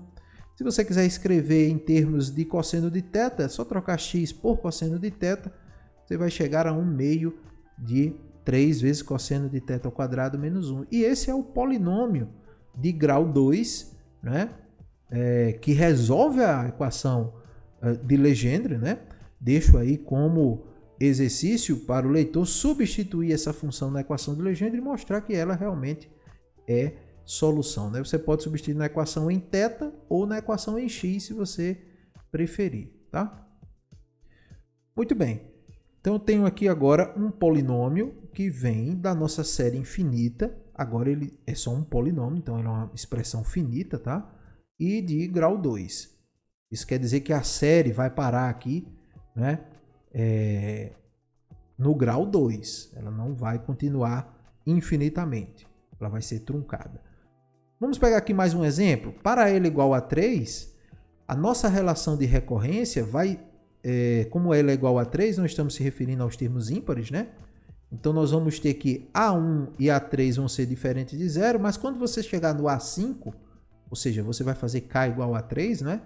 Se você quiser escrever em termos de cosseno de θ, é só trocar x por cosseno de θ, você vai chegar a 1 meio de 3 vezes cosseno de θ² menos 1. E esse é o polinômio de grau 2, né? Que resolve a equação de Legendre, né? Deixo aí como exercício para o leitor substituir essa função na equação de Legendre e mostrar que ela realmente é solução, né? Você pode substituir na equação em θ ou na equação em x, se você preferir, tá? Muito bem. Então eu tenho aqui agora um polinômio que vem da nossa série infinita. Agora ele é só um polinômio, então ele é uma expressão finita, tá? E de grau 2. Isso quer dizer que a série vai parar aqui, né? No grau 2. Ela não vai continuar infinitamente. Ela vai ser truncada. Vamos pegar aqui mais um exemplo. Para L igual a 3, a nossa relação de recorrência vai... como L é igual a 3, nós estamos se referindo aos termos ímpares, né? Então nós vamos ter que A1 e A3 vão ser diferentes de 0, mas quando você chegar no A5, ou seja, você vai fazer K igual a 3, né?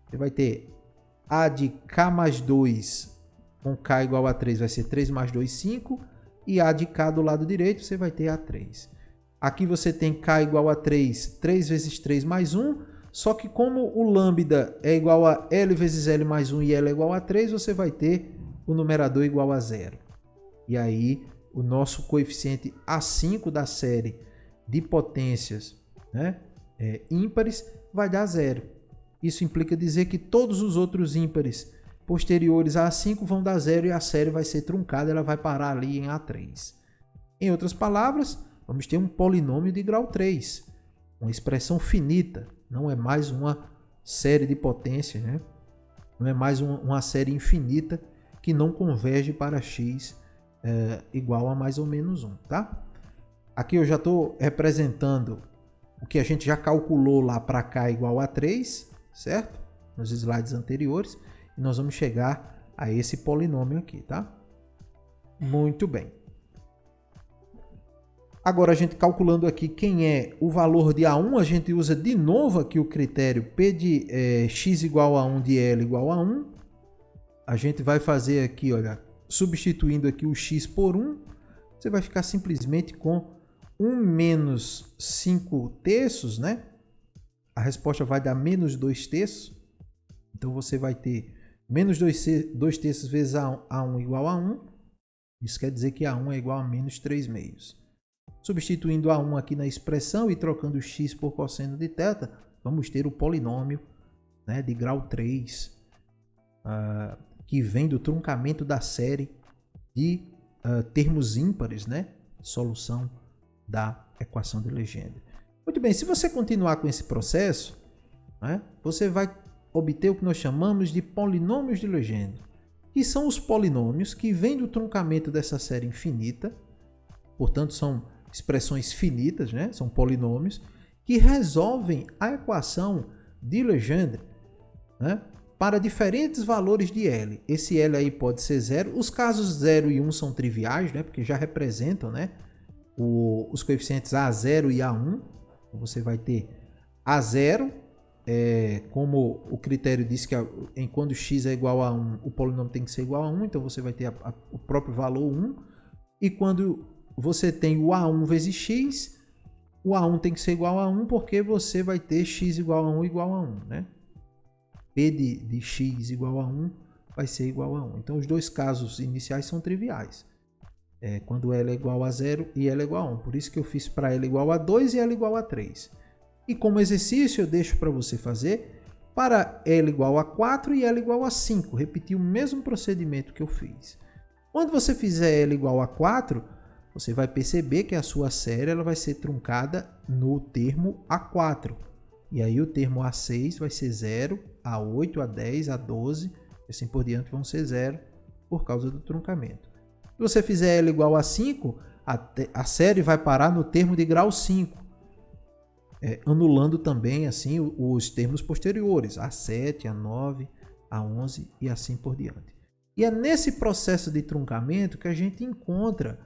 Você vai ter A de K mais 2 com K igual a 3 vai ser 3 mais 2, 5. E A de K do lado direito você vai ter A3. Aqui você tem K igual a 3, 3 vezes 3 mais 1. Só que como o lambda é igual a L vezes L mais 1 e L é igual a 3, você vai ter o numerador igual a 0. E aí o nosso coeficiente A5 da série de potências, né, ímpares vai dar 0. Isso implica dizer que todos os outros ímpares posteriores a A5 vão dar 0 e a série vai ser truncada, ela vai parar ali em A3. Em outras palavras, vamos ter um polinômio de grau 3, uma expressão finita, não é mais uma série de potências, né? Não é mais uma série infinita que não converge para x igual a mais ou menos 1, tá? Aqui eu já estou representando o que a gente já calculou lá para k igual a 3, certo? Nos slides anteriores. E nós vamos chegar a esse polinômio aqui, tá? Muito bem. Agora, a gente calculando aqui quem é o valor de A1, a gente usa de novo aqui o critério P de x igual a 1 de L igual a 1. A gente vai fazer aqui, olha, substituindo aqui o x por 1. Você vai ficar simplesmente com 1 menos 5 terços, né? A resposta vai dar menos 2 terços. Então, você vai ter menos 2 terços vezes A1 igual a 1. Isso quer dizer que A1 é igual a menos 3 meios. Substituindo A1 aqui na expressão e trocando x por cosseno de θ, vamos ter o polinômio, né, de grau 3, que vem do truncamento da série de termos ímpares, né? Solução da equação de Legendre. Muito bem, se você continuar com esse processo, né, você vai obter o que nós chamamos de polinômios de Legendre, que são os polinômios que vêm do truncamento dessa série infinita, portanto são expressões finitas, né? São polinômios que resolvem a equação de Legendre, né, para diferentes valores de L. Esse L aí pode ser 0. Os casos 0 e 1 são triviais, né, porque já representam, né, os coeficientes A0 e A1. Você vai ter A0, como o critério diz que quando x é igual a 1, o polinômio tem que ser igual a 1, então você vai ter o próprio valor 1. E quando você tem o A1 vezes x, o A1 tem que ser igual a 1, porque você vai ter x igual a 1 igual a 1, né? P de x igual a 1 vai ser igual a 1. Então, os dois casos iniciais são triviais. Quando L é igual a 0 e L é igual a 1. Por isso que eu fiz para L igual a 2 e L igual a 3. E como exercício, eu deixo para você fazer para L igual a 4 e L igual a 5. Repetir o mesmo procedimento que eu fiz. Quando você fizer L igual a 4... você vai perceber que a sua série ela vai ser truncada no termo A4. E aí o termo A6 vai ser 0, A8, A10, A12, e assim por diante vão ser 0 por causa do truncamento. Se você fizer L igual a 5, a série vai parar no termo de grau 5, anulando também assim os termos posteriores, A7, A9, A11 e assim por diante. E é nesse processo de truncamento que a gente encontra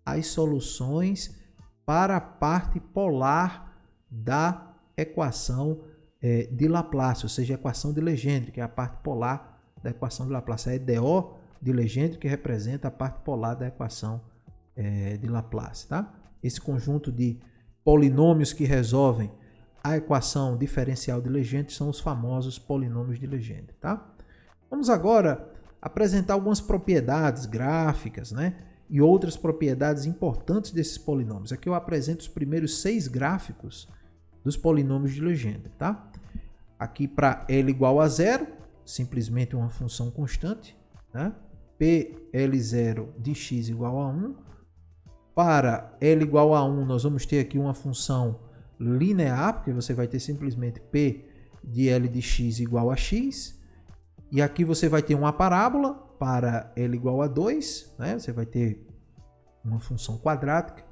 as soluções para a parte polar da equação de Laplace, ou seja, a equação de Legendre, que é a parte polar da equação de Laplace. A EDO de Legendre que representa a parte polar da equação de Laplace. Tá? Esse conjunto de polinômios que resolvem a equação diferencial de Legendre são os famosos polinômios de Legendre. Tá? Vamos agora apresentar algumas propriedades gráficas, né? E outras propriedades importantes desses polinômios. Aqui eu apresento os primeiros 6 gráficos dos polinômios de Legendre. Tá? Aqui para L igual a 0, simplesmente uma função constante, né? PL0 de x igual a 1. Para L igual a 1, nós vamos ter aqui uma função linear, porque você vai ter simplesmente P de L de x igual a x. E aqui você vai ter uma parábola para L igual a 2, né? Você vai ter uma função quadrática.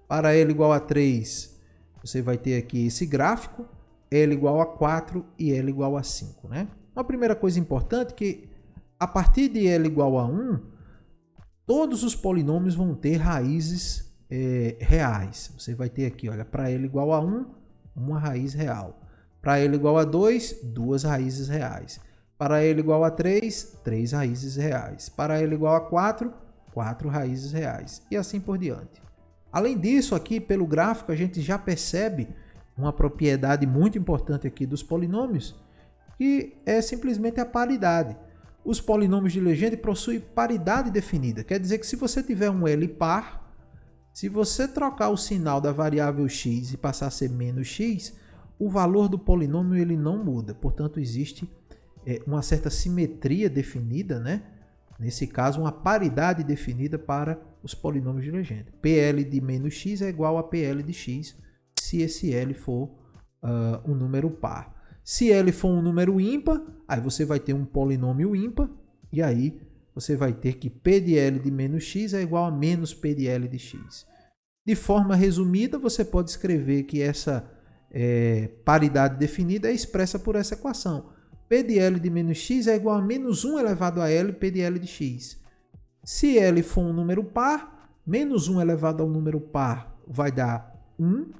Para L igual a 3, você vai ter aqui esse gráfico, L igual a 4 e L igual a 5, né? Uma primeira coisa importante é que a partir de L igual a 1, todos os polinômios vão ter raízes reais. Você vai ter aqui, olha, para L igual a 1, uma raiz real. Para L igual a 2, 2 raízes reais. Para L igual a 3, 3 raízes reais. Para L igual a 4, 4 raízes reais. E assim por diante. Além disso, aqui pelo gráfico, a gente já percebe uma propriedade muito importante aqui dos polinômios, que é simplesmente a paridade. Os polinômios de Legendre possuem paridade definida. Quer dizer que se você tiver um L par, se você trocar o sinal da variável x e passar a ser menos x, o valor do polinômio ele não muda. Portanto, existe uma certa simetria definida, né? Nesse caso, uma paridade definida para os polinômios de Legendre. PL de menos x é igual a PL de x, se esse L for um número par. Se L for um número ímpar, aí você vai ter um polinômio ímpar, e aí você vai ter que P de L de menos x é igual a menos P de L de x. De forma resumida, você pode escrever que essa paridade definida é expressa por essa equação. P de L de menos x é igual a menos 1 elevado a L, P de L de x. Se L for um número par, menos 1 elevado ao número par vai dar 1.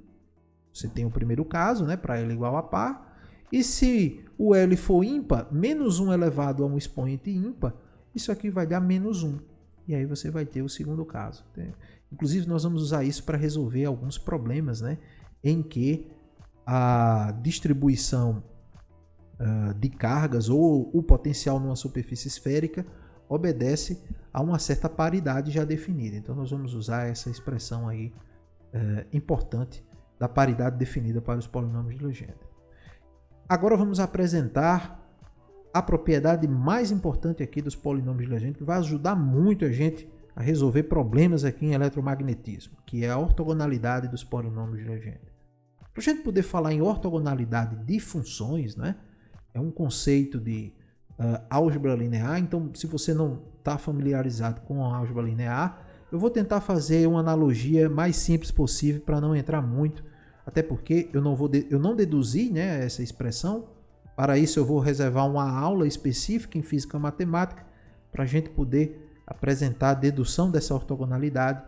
Você tem o primeiro caso, né, para L igual a par. E se o L for ímpar, menos 1 elevado a um expoente ímpar, isso aqui vai dar menos 1. E aí você vai ter o segundo caso. Inclusive, nós vamos usar isso para resolver alguns problemas, né, em que a distribuição de cargas ou o potencial numa superfície esférica obedece a uma certa paridade já definida. Então, nós vamos usar essa expressão aí importante da paridade definida para os polinômios de Legendre. Agora vamos apresentar a propriedade mais importante aqui dos polinômios de Legendre, que vai ajudar muito a gente a resolver problemas aqui em eletromagnetismo, que é a ortogonalidade dos polinômios de Legendre. Para a gente poder falar em ortogonalidade de funções, né, é um conceito de álgebra linear. Então, se você não está familiarizado com a álgebra linear, eu vou tentar fazer uma analogia mais simples possível para não entrar muito, até porque eu não deduzi, né, essa expressão. Para isso eu vou reservar uma aula específica em física matemática para a gente poder apresentar a dedução dessa ortogonalidade,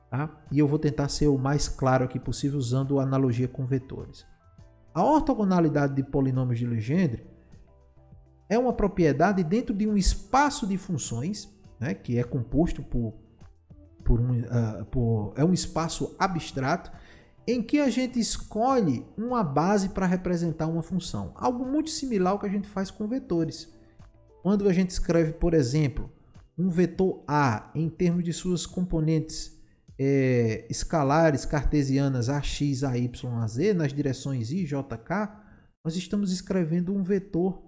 tá? E eu vou tentar ser o mais claro aqui possível usando a analogia com vetores. A ortogonalidade de polinômios de Legendre é uma propriedade dentro de um espaço de funções, né, que é composto é um espaço abstrato em que a gente escolhe uma base para representar uma função. Algo muito similar ao que a gente faz com vetores. Quando a gente escreve, por exemplo, um vetor A em termos de suas componentes escalares cartesianas AX, AY, AZ, nas direções I, J, K, nós estamos escrevendo um vetor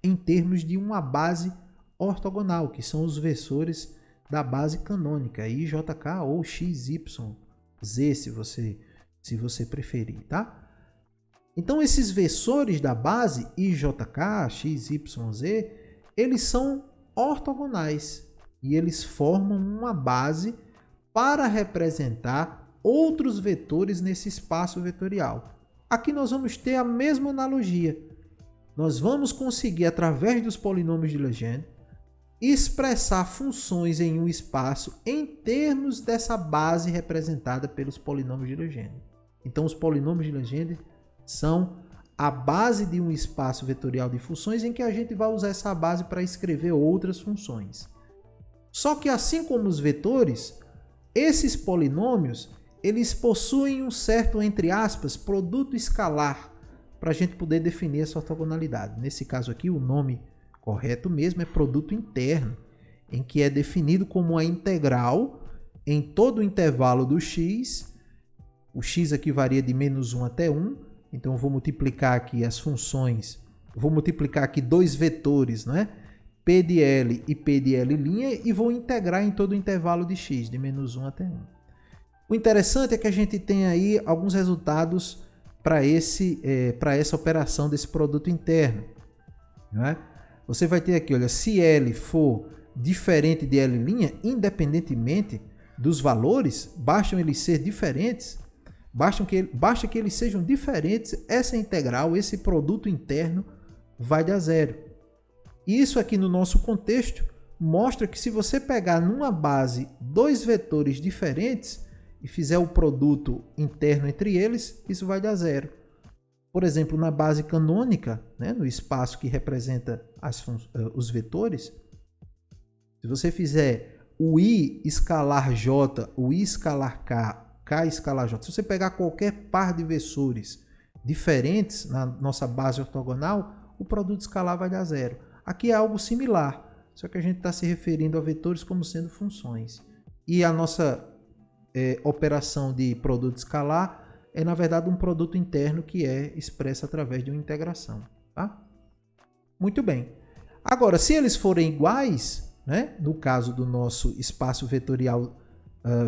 em termos de uma base ortogonal, que são os vetores da base canônica, I, J, K ou X, Y, Z, se você preferir, tá? Então, esses vetores da base I, J, K, X, Y, Z, eles são ortogonais e eles formam uma base para representar outros vetores nesse espaço vetorial. Aqui nós vamos ter a mesma analogia. Nós vamos conseguir, através dos polinômios de Legendre, expressar funções em um espaço em termos dessa base representada pelos polinômios de Legendre. Então, os polinômios de Legendre são a base de um espaço vetorial de funções em que a gente vai usar essa base para escrever outras funções. Só que, assim como os vetores, esses polinômios eles possuem um certo, entre aspas, produto escalar para a gente poder definir essa ortogonalidade. Nesse caso aqui, o nome correto mesmo é produto interno, em que é definido como a integral em todo o intervalo do x. O x aqui varia de -1 até 1, então eu vou multiplicar aqui as funções, vou multiplicar aqui dois vetores, não é? P de L e P de L', e vou integrar em todo o intervalo de x, de -1 até 1. O interessante é que a gente tem aí alguns resultados para essa operação desse produto interno, não é? Você vai ter aqui, olha, se L for diferente de L', independentemente dos valores, basta eles ser diferentes, basta que eles sejam diferentes, essa integral, esse produto interno vai dar zero. Isso aqui no nosso contexto mostra que se você pegar numa base dois vetores diferentes e fizer o produto interno entre eles, isso vai dar zero. Por exemplo, na base canônica, né, no espaço que representa os vetores, se você fizer o i escalar j, o i escalar k, k escalar j, se você pegar qualquer par de vetores diferentes na nossa base ortogonal, o produto escalar vai dar zero. Aqui é algo similar, só que a gente está se referindo a vetores como sendo funções. E a nossa operação de produto escalar é, na verdade, um produto interno que é expresso através de uma integração. Tá? Muito bem. Agora, se eles forem iguais, né, no caso do nosso espaço vetorial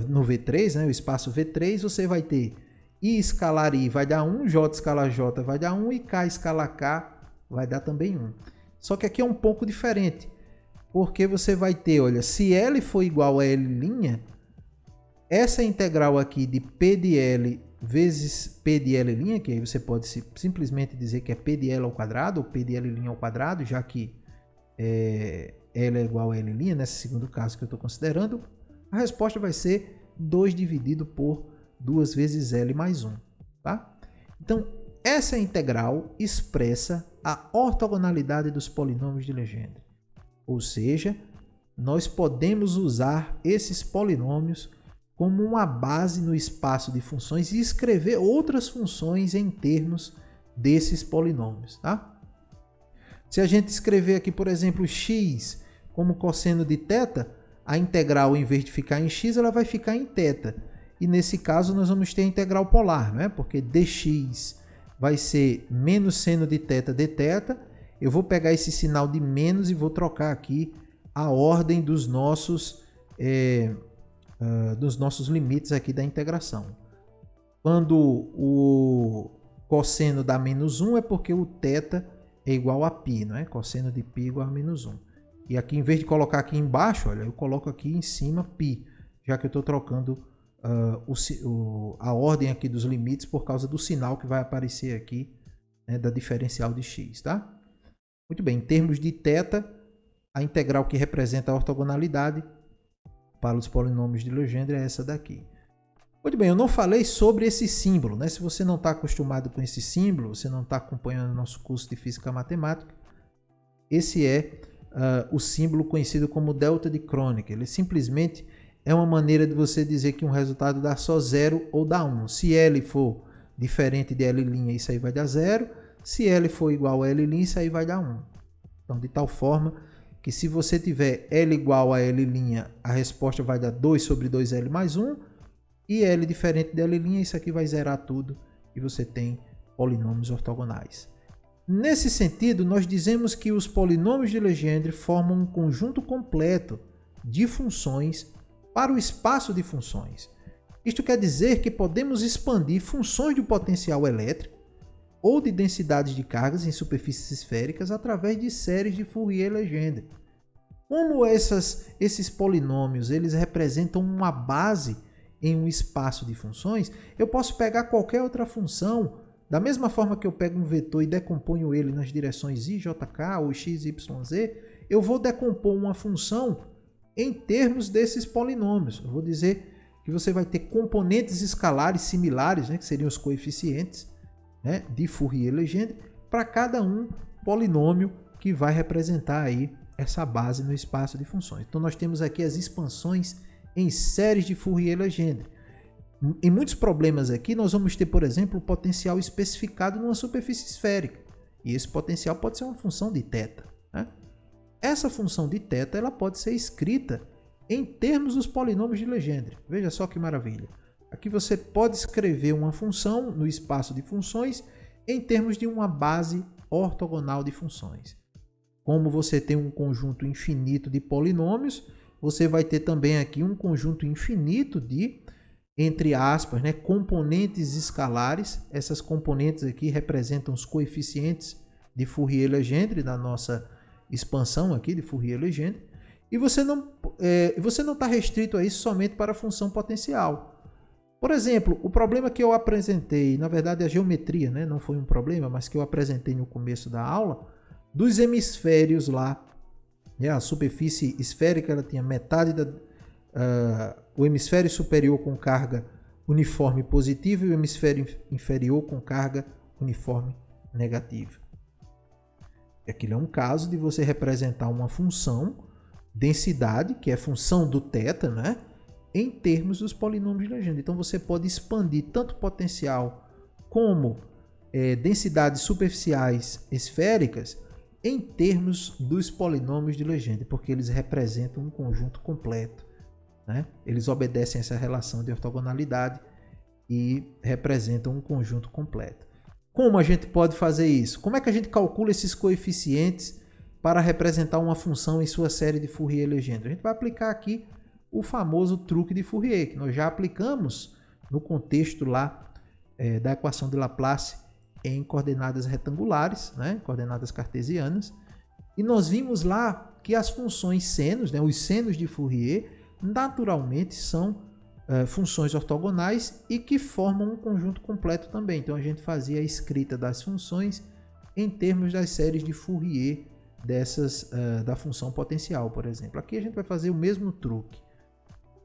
no V3, né, o espaço V3, você vai ter I escalar I vai dar 1, J escalar J vai dar 1 e K escalar K vai dar também 1. Só que aqui é um pouco diferente, porque você vai ter, olha, se L for igual a L', essa integral aqui de P de L vezes P de L', que aí você pode simplesmente dizer que é P de L ao quadrado, ou P de L' ao quadrado, já que L é igual a L', nesse segundo caso que eu estou considerando, a resposta vai ser 2 dividido por 2 vezes L mais 1. Tá? Então, essa integral expressa a ortogonalidade dos polinômios de Legendre. Ou seja, nós podemos usar esses polinômios como uma base no espaço de funções e escrever outras funções em termos desses polinômios. Tá? Se a gente escrever aqui, por exemplo, x como cosseno de θ, a integral, em vez de ficar em x, ela vai ficar em θ. E nesse caso, nós vamos ter a integral polar, né? Porque dx vai ser menos seno de θ dθ. Eu vou pegar esse sinal de menos e vou trocar aqui a ordem dos nossos limites aqui da integração. Quando o cosseno dá -1 é porque o θ é igual a π, não é? Cosseno de π igual a -1. E aqui, em vez de colocar aqui embaixo, olha, eu coloco aqui em cima π, já que eu estou trocando a ordem aqui dos limites por causa do sinal que vai aparecer aqui, né, da diferencial de x. Tá? Muito bem, em termos de θ, a integral que representa a ortogonalidade para os polinômios de Legendre é essa daqui. Muito bem, eu não falei sobre esse símbolo, né? Se você não está acostumado com esse símbolo, você não está acompanhando o nosso curso de Física Matemática, esse é o símbolo conhecido como delta de Kronecker. Ele simplesmente é uma maneira de você dizer que um resultado dá só 0 ou dá 1. Se L for diferente de L', isso aí vai dar 0. Se L for igual a L', isso aí vai dar 1. Então, de tal forma que se você tiver L igual a L', a resposta vai dar 2 sobre 2L mais 1. E L diferente de L', isso aqui vai zerar tudo e você tem polinômios ortogonais. Nesse sentido, nós dizemos que os polinômios de Legendre formam um conjunto completo de funções para o espaço de funções. Isto quer dizer que podemos expandir funções de potencial elétrico ou de densidades de cargas em superfícies esféricas através de séries de Fourier-Legendre. Como esses polinômios eles representam uma base em um espaço de funções, eu posso pegar qualquer outra função, da mesma forma que eu pego um vetor e decomponho ele nas direções i, j, k ou x, y, z, eu vou decompor uma função em termos desses polinômios. Eu vou dizer que você vai ter componentes escalares similares, né, que seriam os coeficientes, né, de Fourier-Legendre, para cada um polinômio que vai representar aí essa base no espaço de funções. Então nós temos aqui as expansões em séries de Fourier-Legendre. Em muitos problemas aqui nós vamos ter, por exemplo, o potencial especificado numa superfície esférica. E esse potencial pode ser uma função de θ, né? Essa função de θ ela pode ser escrita em termos dos polinômios de Legendre. Veja só que maravilha. Aqui você pode escrever uma função no espaço de funções em termos de uma base ortogonal de funções. Como você tem um conjunto infinito de polinômios, você vai ter também aqui um conjunto infinito de, entre aspas, né, componentes escalares. Essas componentes aqui representam os coeficientes de Fourier-Legendre da nossa expansão aqui de Fourier-Legendre. E você não está restrito a isso somente para a função potencial. Por exemplo, o problema que eu apresentei, na verdade a geometria, né, não foi um problema, mas que eu apresentei no começo da aula, dos hemisférios lá, né, a superfície esférica ela tinha metade o hemisfério superior com carga uniforme positiva e o hemisfério inferior com carga uniforme negativa. Aquilo é um caso de você representar uma função densidade, que é função do θ, né, em termos dos polinômios de Legendre. Então você pode expandir tanto potencial como densidades superficiais esféricas em termos dos polinômios de Legendre, porque eles representam um conjunto completo, né? Eles obedecem a essa relação de ortogonalidade e representam um conjunto completo. Como a gente pode fazer isso? Como é que a gente calcula esses coeficientes para representar uma função em sua série de Fourier-Legendre? A gente vai aplicar aqui o famoso truque de Fourier, que nós já aplicamos no contexto lá da equação de Laplace em coordenadas retangulares, né, coordenadas cartesianas, e nós vimos lá que as funções senos, né, os senos de Fourier, naturalmente são funções ortogonais e que formam um conjunto completo também. Então a gente fazia a escrita das funções em termos das séries de Fourier da função potencial, por exemplo. Aqui a gente vai fazer o mesmo truque.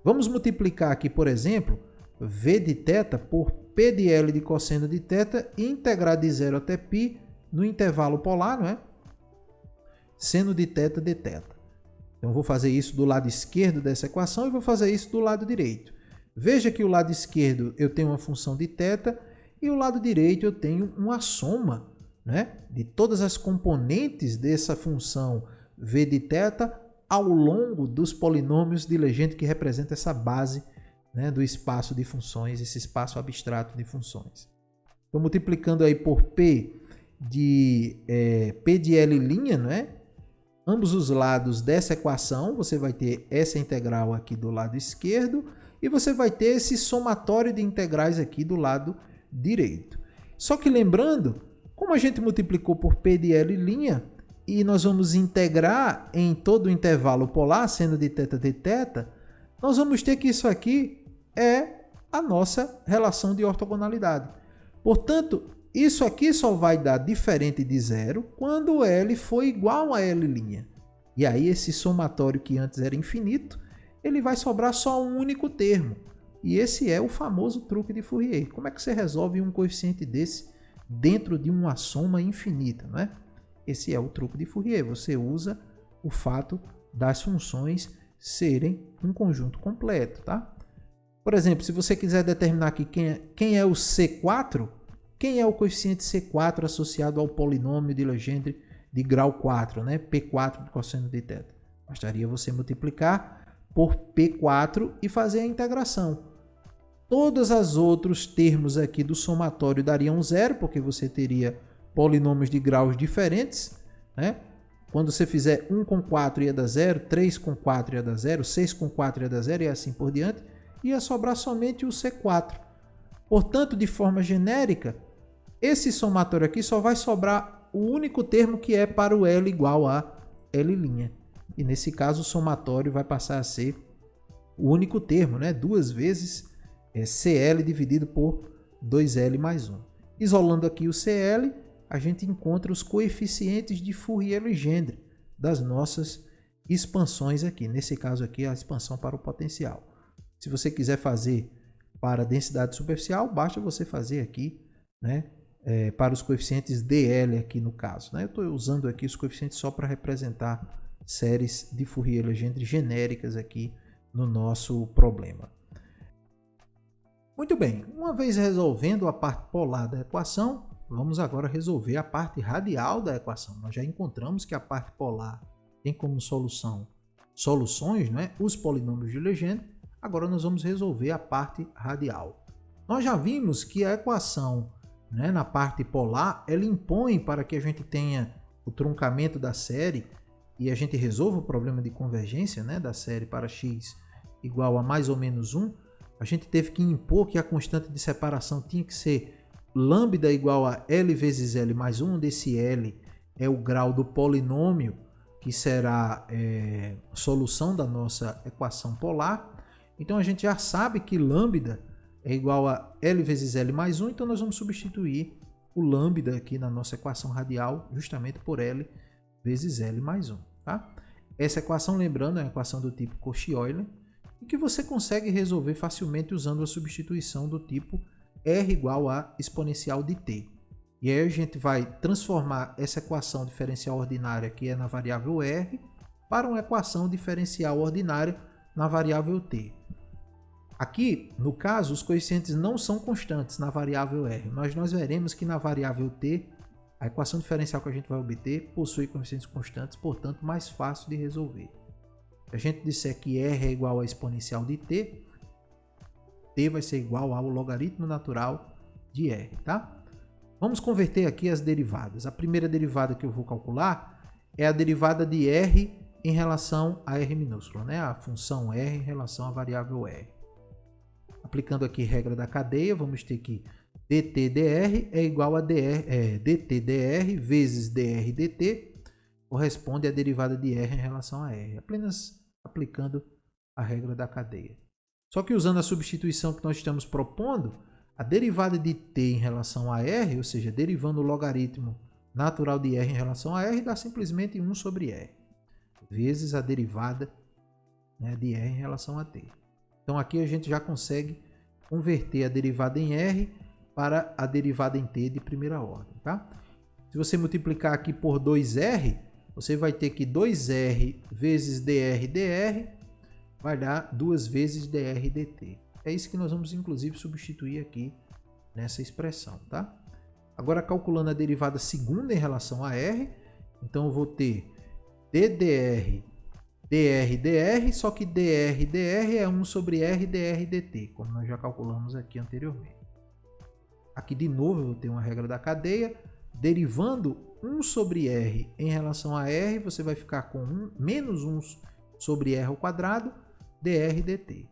Vamos multiplicar aqui, por exemplo, v de θ por p de L de cosseno de θ e integrar de 0 até π no intervalo polar, não é? Seno de θ dθ. Então eu vou fazer isso do lado esquerdo dessa equação e vou fazer isso do lado direito. Veja que o lado esquerdo eu tenho uma função de θ e o lado direito eu tenho uma soma, né, de todas as componentes dessa função v de θ ao longo dos polinômios de Legendre que representa essa base, né, do espaço de funções, esse espaço abstrato de funções. Então, multiplicando aí por P de L', né, ambos os lados dessa equação, você vai ter essa integral aqui do lado esquerdo e você vai ter esse somatório de integrais aqui do lado direito. Só que lembrando, como a gente multiplicou por P de L' e nós vamos integrar em todo o intervalo polar, sendo de θ dθ, nós vamos ter que isso aqui é a nossa relação de ortogonalidade. Portanto, isso aqui só vai dar diferente de zero quando L for igual a L'. E aí esse somatório que antes era infinito, ele vai sobrar só um único termo. E esse é o famoso truque de Fourier. Como é que você resolve um coeficiente desse dentro de uma soma infinita, não é? Esse é o truque de Fourier. Você usa o fato das funções serem um conjunto completo, tá? Por exemplo, se você quiser determinar aqui quem é o C4, quem é o coeficiente C4 associado ao polinômio de Legendre de grau 4, né? P4 de cosseno de θ. Bastaria você multiplicar por P4 e fazer a integração. Todos os outros termos aqui do somatório dariam zero, porque você teria polinômios de graus diferentes, né? Quando você fizer 1 com 4 ia dar 0, 3 com 4 ia dar 0, 6 com 4 ia dar 0 e assim por diante, ia sobrar somente o C4. Portanto, de forma genérica, esse somatório aqui só vai sobrar o único termo que é para o L igual a L'. E nesse caso o somatório vai passar a ser o único termo, né? 2 vezes CL dividido por 2L mais 1. Isolando aqui o CL, a gente encontra os coeficientes de Fourier-Legendre das nossas expansões aqui. Nesse caso aqui, a expansão para o potencial. Se você quiser fazer para a densidade superficial, basta você fazer aqui, né, para os coeficientes dl aqui no caso. Né? Eu estou usando aqui os coeficientes só para representar séries de Fourier-Legendre genéricas aqui no nosso problema. Muito bem, uma vez resolvendo a parte polar da equação, vamos agora resolver a parte radial da equação. Nós já encontramos que a parte polar tem como soluções, né, os polinômios de Legendre. Agora nós vamos resolver a parte radial. Nós já vimos que a equação, né, na parte polar, ela impõe para que a gente tenha o truncamento da série e a gente resolva o problema de convergência, né, da série para x igual a mais ou menos 1, a gente teve que impor que a constante de separação tinha que ser lambda igual a L vezes L mais 1, onde esse L é o grau do polinômio que será solução da nossa equação polar. Então a gente já sabe que lambda é igual a L vezes L mais 1, então nós vamos substituir o lambda aqui na nossa equação radial justamente por L vezes L mais 1. Tá? Essa equação, lembrando, é uma equação do tipo Cauchy-Euler, e que você consegue resolver facilmente usando a substituição do tipo R igual a exponencial de t. E aí a gente vai transformar essa equação diferencial ordinária, que é na variável R, para uma equação diferencial ordinária na variável t. Aqui, no caso, os coeficientes não são constantes na variável R, mas nós veremos que na variável t, a equação diferencial que a gente vai obter possui coeficientes constantes, portanto, mais fácil de resolver. Se a gente disser que R é igual a exponencial de t, t vai ser igual ao logaritmo natural de R, tá? Vamos converter aqui as derivadas. A primeira derivada que eu vou calcular é a derivada de R em relação a R minúsculo, né? A função R em relação à variável R. Aplicando aqui regra da cadeia, vamos ter que dt dr é igual a dt dr vezes dr dt, corresponde à derivada de R em relação a R. Apenas aplicando a regra da cadeia. Só que usando a substituição que nós estamos propondo, a derivada de t em relação a R, ou seja, derivando o logaritmo natural de R em relação a R, dá simplesmente 1 sobre R, vezes a derivada, né, de R em relação a t. Então aqui a gente já consegue converter a derivada em R para a derivada em t de primeira ordem. Tá? Se você multiplicar aqui por 2R, você vai ter que 2R vezes dr vai dar 2 vezes dr dt. É isso que nós vamos, inclusive, substituir aqui nessa expressão. Tá? Agora, calculando a derivada segunda em relação a R, então eu vou ter ddr dr, só que dr é 1 sobre R dr dt, como nós já calculamos aqui anteriormente. Aqui, de novo, eu vou ter uma regra da cadeia. Derivando 1 sobre R em relação a R, você vai ficar com menos 1 sobre R ao quadrado, dr dt.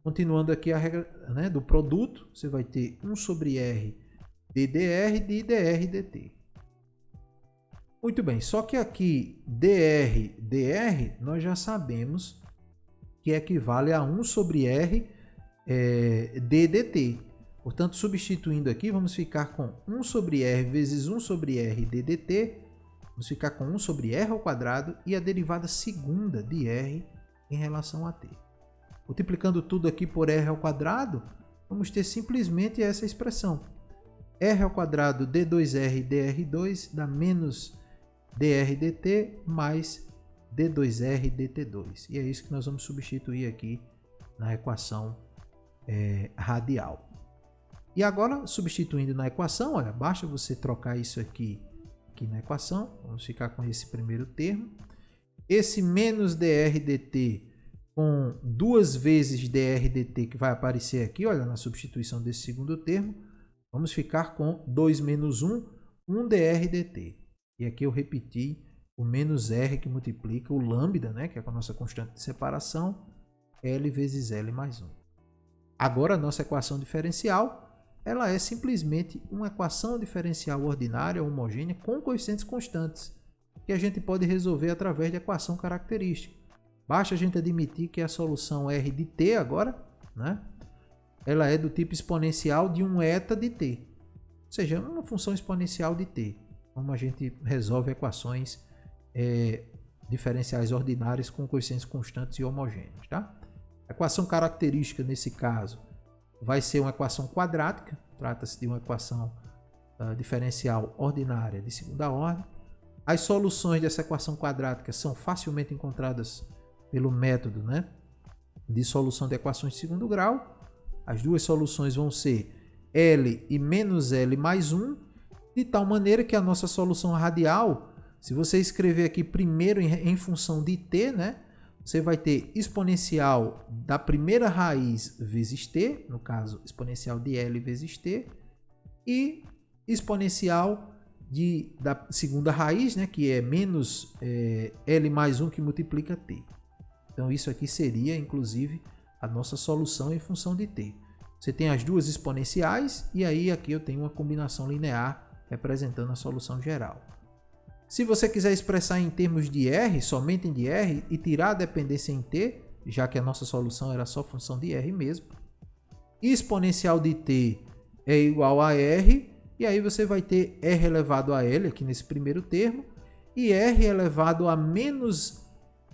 Continuando aqui a regra, né, do produto, você vai ter 1 sobre R ddr de dr dt. Muito bem, só que aqui dr nós já sabemos que equivale a 1 sobre R ddt. Portanto, substituindo aqui, vamos ficar com 1 sobre R vezes 1 sobre R ddt. Vamos ficar com 1 sobre R ao quadrado e a derivada segunda de R em relação a t. Multiplicando tudo aqui por R ao quadrado, vamos ter simplesmente essa expressão. R ao quadrado d2R dr2 dá menos dr dt mais d2R dt2. E é isso que nós vamos substituir aqui na equação radial. E agora, substituindo na equação, olha, basta você trocar isso aqui na equação. Vamos ficar com esse primeiro termo. Esse menos dr dt com 2 vezes dr dt que vai aparecer aqui, olha, na substituição desse segundo termo, vamos ficar com 2 menos 1, 1 dr dt. E aqui eu repeti o menos r que multiplica o lambda, né, que é a nossa constante de separação, L vezes L mais 1. Agora, a nossa equação diferencial, ela é simplesmente uma equação diferencial ordinária homogênea com coeficientes constantes, que a gente pode resolver através de equação característica. Basta a gente admitir que a solução R de t agora, né, ela é do tipo exponencial de um eta de t, ou seja, uma função exponencial de t, como a gente resolve equações diferenciais ordinários com coeficientes constantes e homogêneos, tá? A equação característica nesse caso vai ser uma equação quadrática, trata-se de uma equação diferencial ordinária de segunda ordem. As soluções dessa equação quadrática são facilmente encontradas pelo método, né, de solução de equações de segundo grau. As duas soluções vão ser L e menos L mais 1, de tal maneira que a nossa solução radial, se você escrever aqui primeiro em função de t, né, você vai ter exponencial da primeira raiz vezes t, no caso exponencial de L vezes t, e exponencial da segunda raiz, né, que é menos L mais 1 que multiplica t. Então isso aqui seria, inclusive, a nossa solução em função de t. Você tem as duas exponenciais e aí aqui eu tenho uma combinação linear representando a solução geral. Se você quiser expressar em termos de R, somente de R, e tirar a dependência em t, já que a nossa solução era só função de R mesmo, exponencial de t é igual a R, e aí você vai ter R elevado a L aqui nesse primeiro termo, e R elevado a menos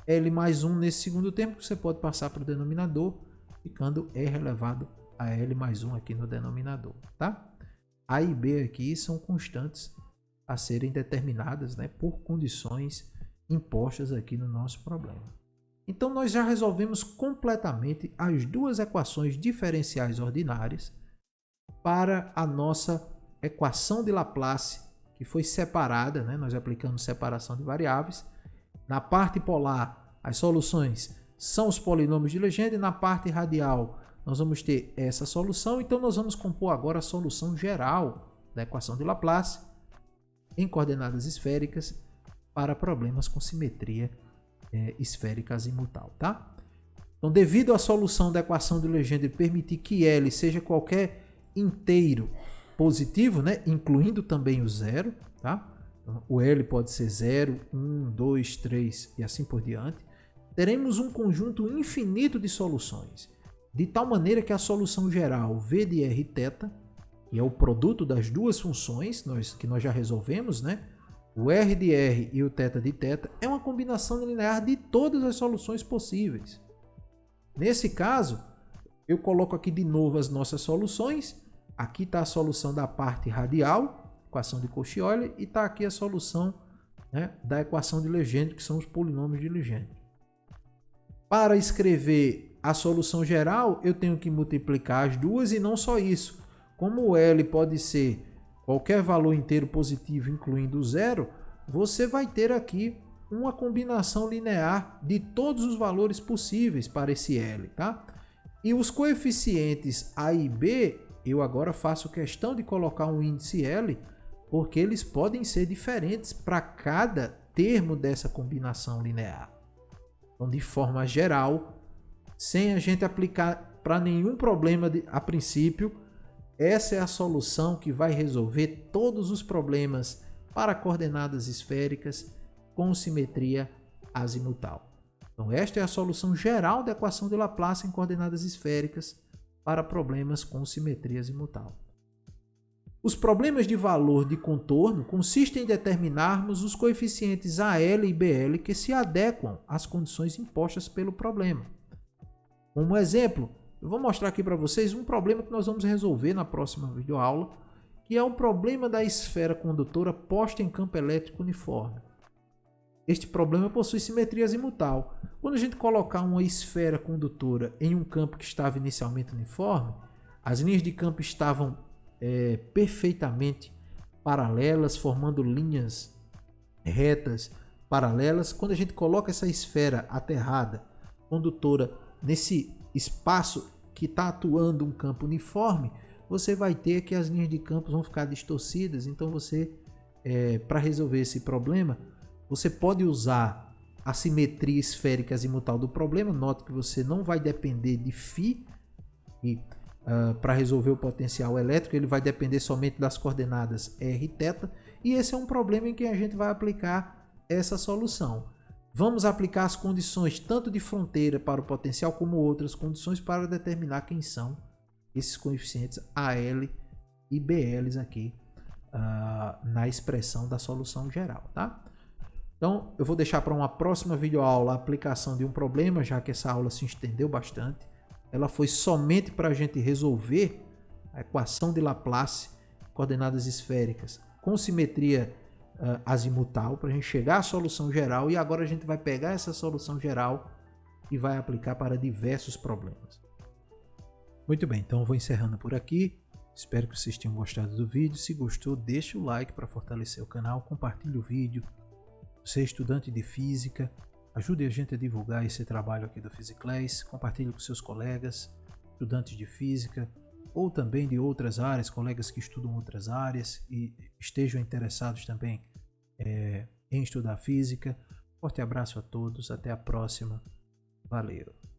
L mais 1 nesse segundo termo, que você pode passar para o denominador, ficando R elevado a L mais 1 aqui no denominador, tá? A e B aqui são constantes a serem determinadas, né, por condições impostas aqui no nosso problema. Então, nós já resolvemos completamente as duas equações diferenciais ordinárias para a nossa equação de Laplace, que foi separada, né? Nós aplicamos separação de variáveis. Na parte polar, as soluções são os polinômios de Legendre, e na parte radial, nós vamos ter essa solução. Então, nós vamos compor agora a solução geral da equação de Laplace em coordenadas esféricas para problemas com simetria esférica azimutal, tá? Então, devido à solução da equação de Legendre permitir que L seja qualquer inteiro positivo, né, incluindo também o zero, tá? Então, o L pode ser 0, 1, 2, 3 e assim por diante. Teremos um conjunto infinito de soluções, de tal maneira que a solução geral V de Rθ, que é o produto das duas funções que nós já resolvemos, né? O R de R e o θ de θ é uma combinação linear de todas as soluções possíveis. Nesse caso, eu coloco aqui de novo as nossas soluções. Aqui está a solução da parte radial, equação de Cauchy-Euler, e está aqui a solução, né, da equação de Legendre, que são os polinômios de Legendre. Para escrever a solução geral, eu tenho que multiplicar as duas e não só isso. Como o L pode ser qualquer valor inteiro positivo, incluindo o zero, você vai ter aqui uma combinação linear de todos os valores possíveis para esse L, tá? E os coeficientes A e B, eu agora faço questão de colocar um índice L, porque eles podem ser diferentes para cada termo dessa combinação linear. Então, de forma geral, sem a gente aplicar para nenhum problema a princípio, essa é a solução que vai resolver todos os problemas para coordenadas esféricas com simetria azimutal. Então, esta é a solução geral da equação de Laplace em coordenadas esféricas para problemas com simetria azimutal. Os problemas de valor de contorno consistem em determinarmos os coeficientes AL e BL que se adequam às condições impostas pelo problema. Como exemplo, eu vou mostrar aqui para vocês um problema que nós vamos resolver na próxima videoaula, que é o problema da esfera condutora posta em campo elétrico uniforme. Este problema possui simetria azimutal. Quando a gente colocar uma esfera condutora em um campo que estava inicialmente uniforme, as linhas de campo estavam perfeitamente paralelas, formando linhas retas paralelas. Quando a gente coloca essa esfera aterrada condutora nesse espaço que está atuando um campo uniforme, você vai ter que as linhas de campo vão ficar distorcidas. Então você, para resolver esse problema, você pode usar a simetria esférica azimutal do problema. Note que você não vai depender de φ para resolver o potencial elétrico, ele vai depender somente das coordenadas r e θ, e esse é um problema em que a gente vai aplicar essa solução. Vamos aplicar as condições tanto de fronteira para o potencial como outras condições para determinar quem são esses coeficientes AL e BL aqui na expressão da solução geral, tá? Então, eu vou deixar para uma próxima videoaula a aplicação de um problema, já que essa aula se estendeu bastante. Ela foi somente para a gente resolver a equação de Laplace, coordenadas esféricas, com simetria azimutal, para a gente chegar à solução geral. E agora a gente vai pegar essa solução geral e vai aplicar para diversos problemas. Muito bem, então eu vou encerrando por aqui. Espero que vocês tenham gostado do vídeo. Se gostou, deixe o like para fortalecer o canal, compartilhe o vídeo. Você é estudante de física, ajude a gente a divulgar esse trabalho aqui do PhysiClass, compartilhe com seus colegas, estudantes de física ou também de outras áreas, colegas que estudam outras áreas e estejam interessados também em estudar física. Forte abraço a todos, até a próxima, valeu!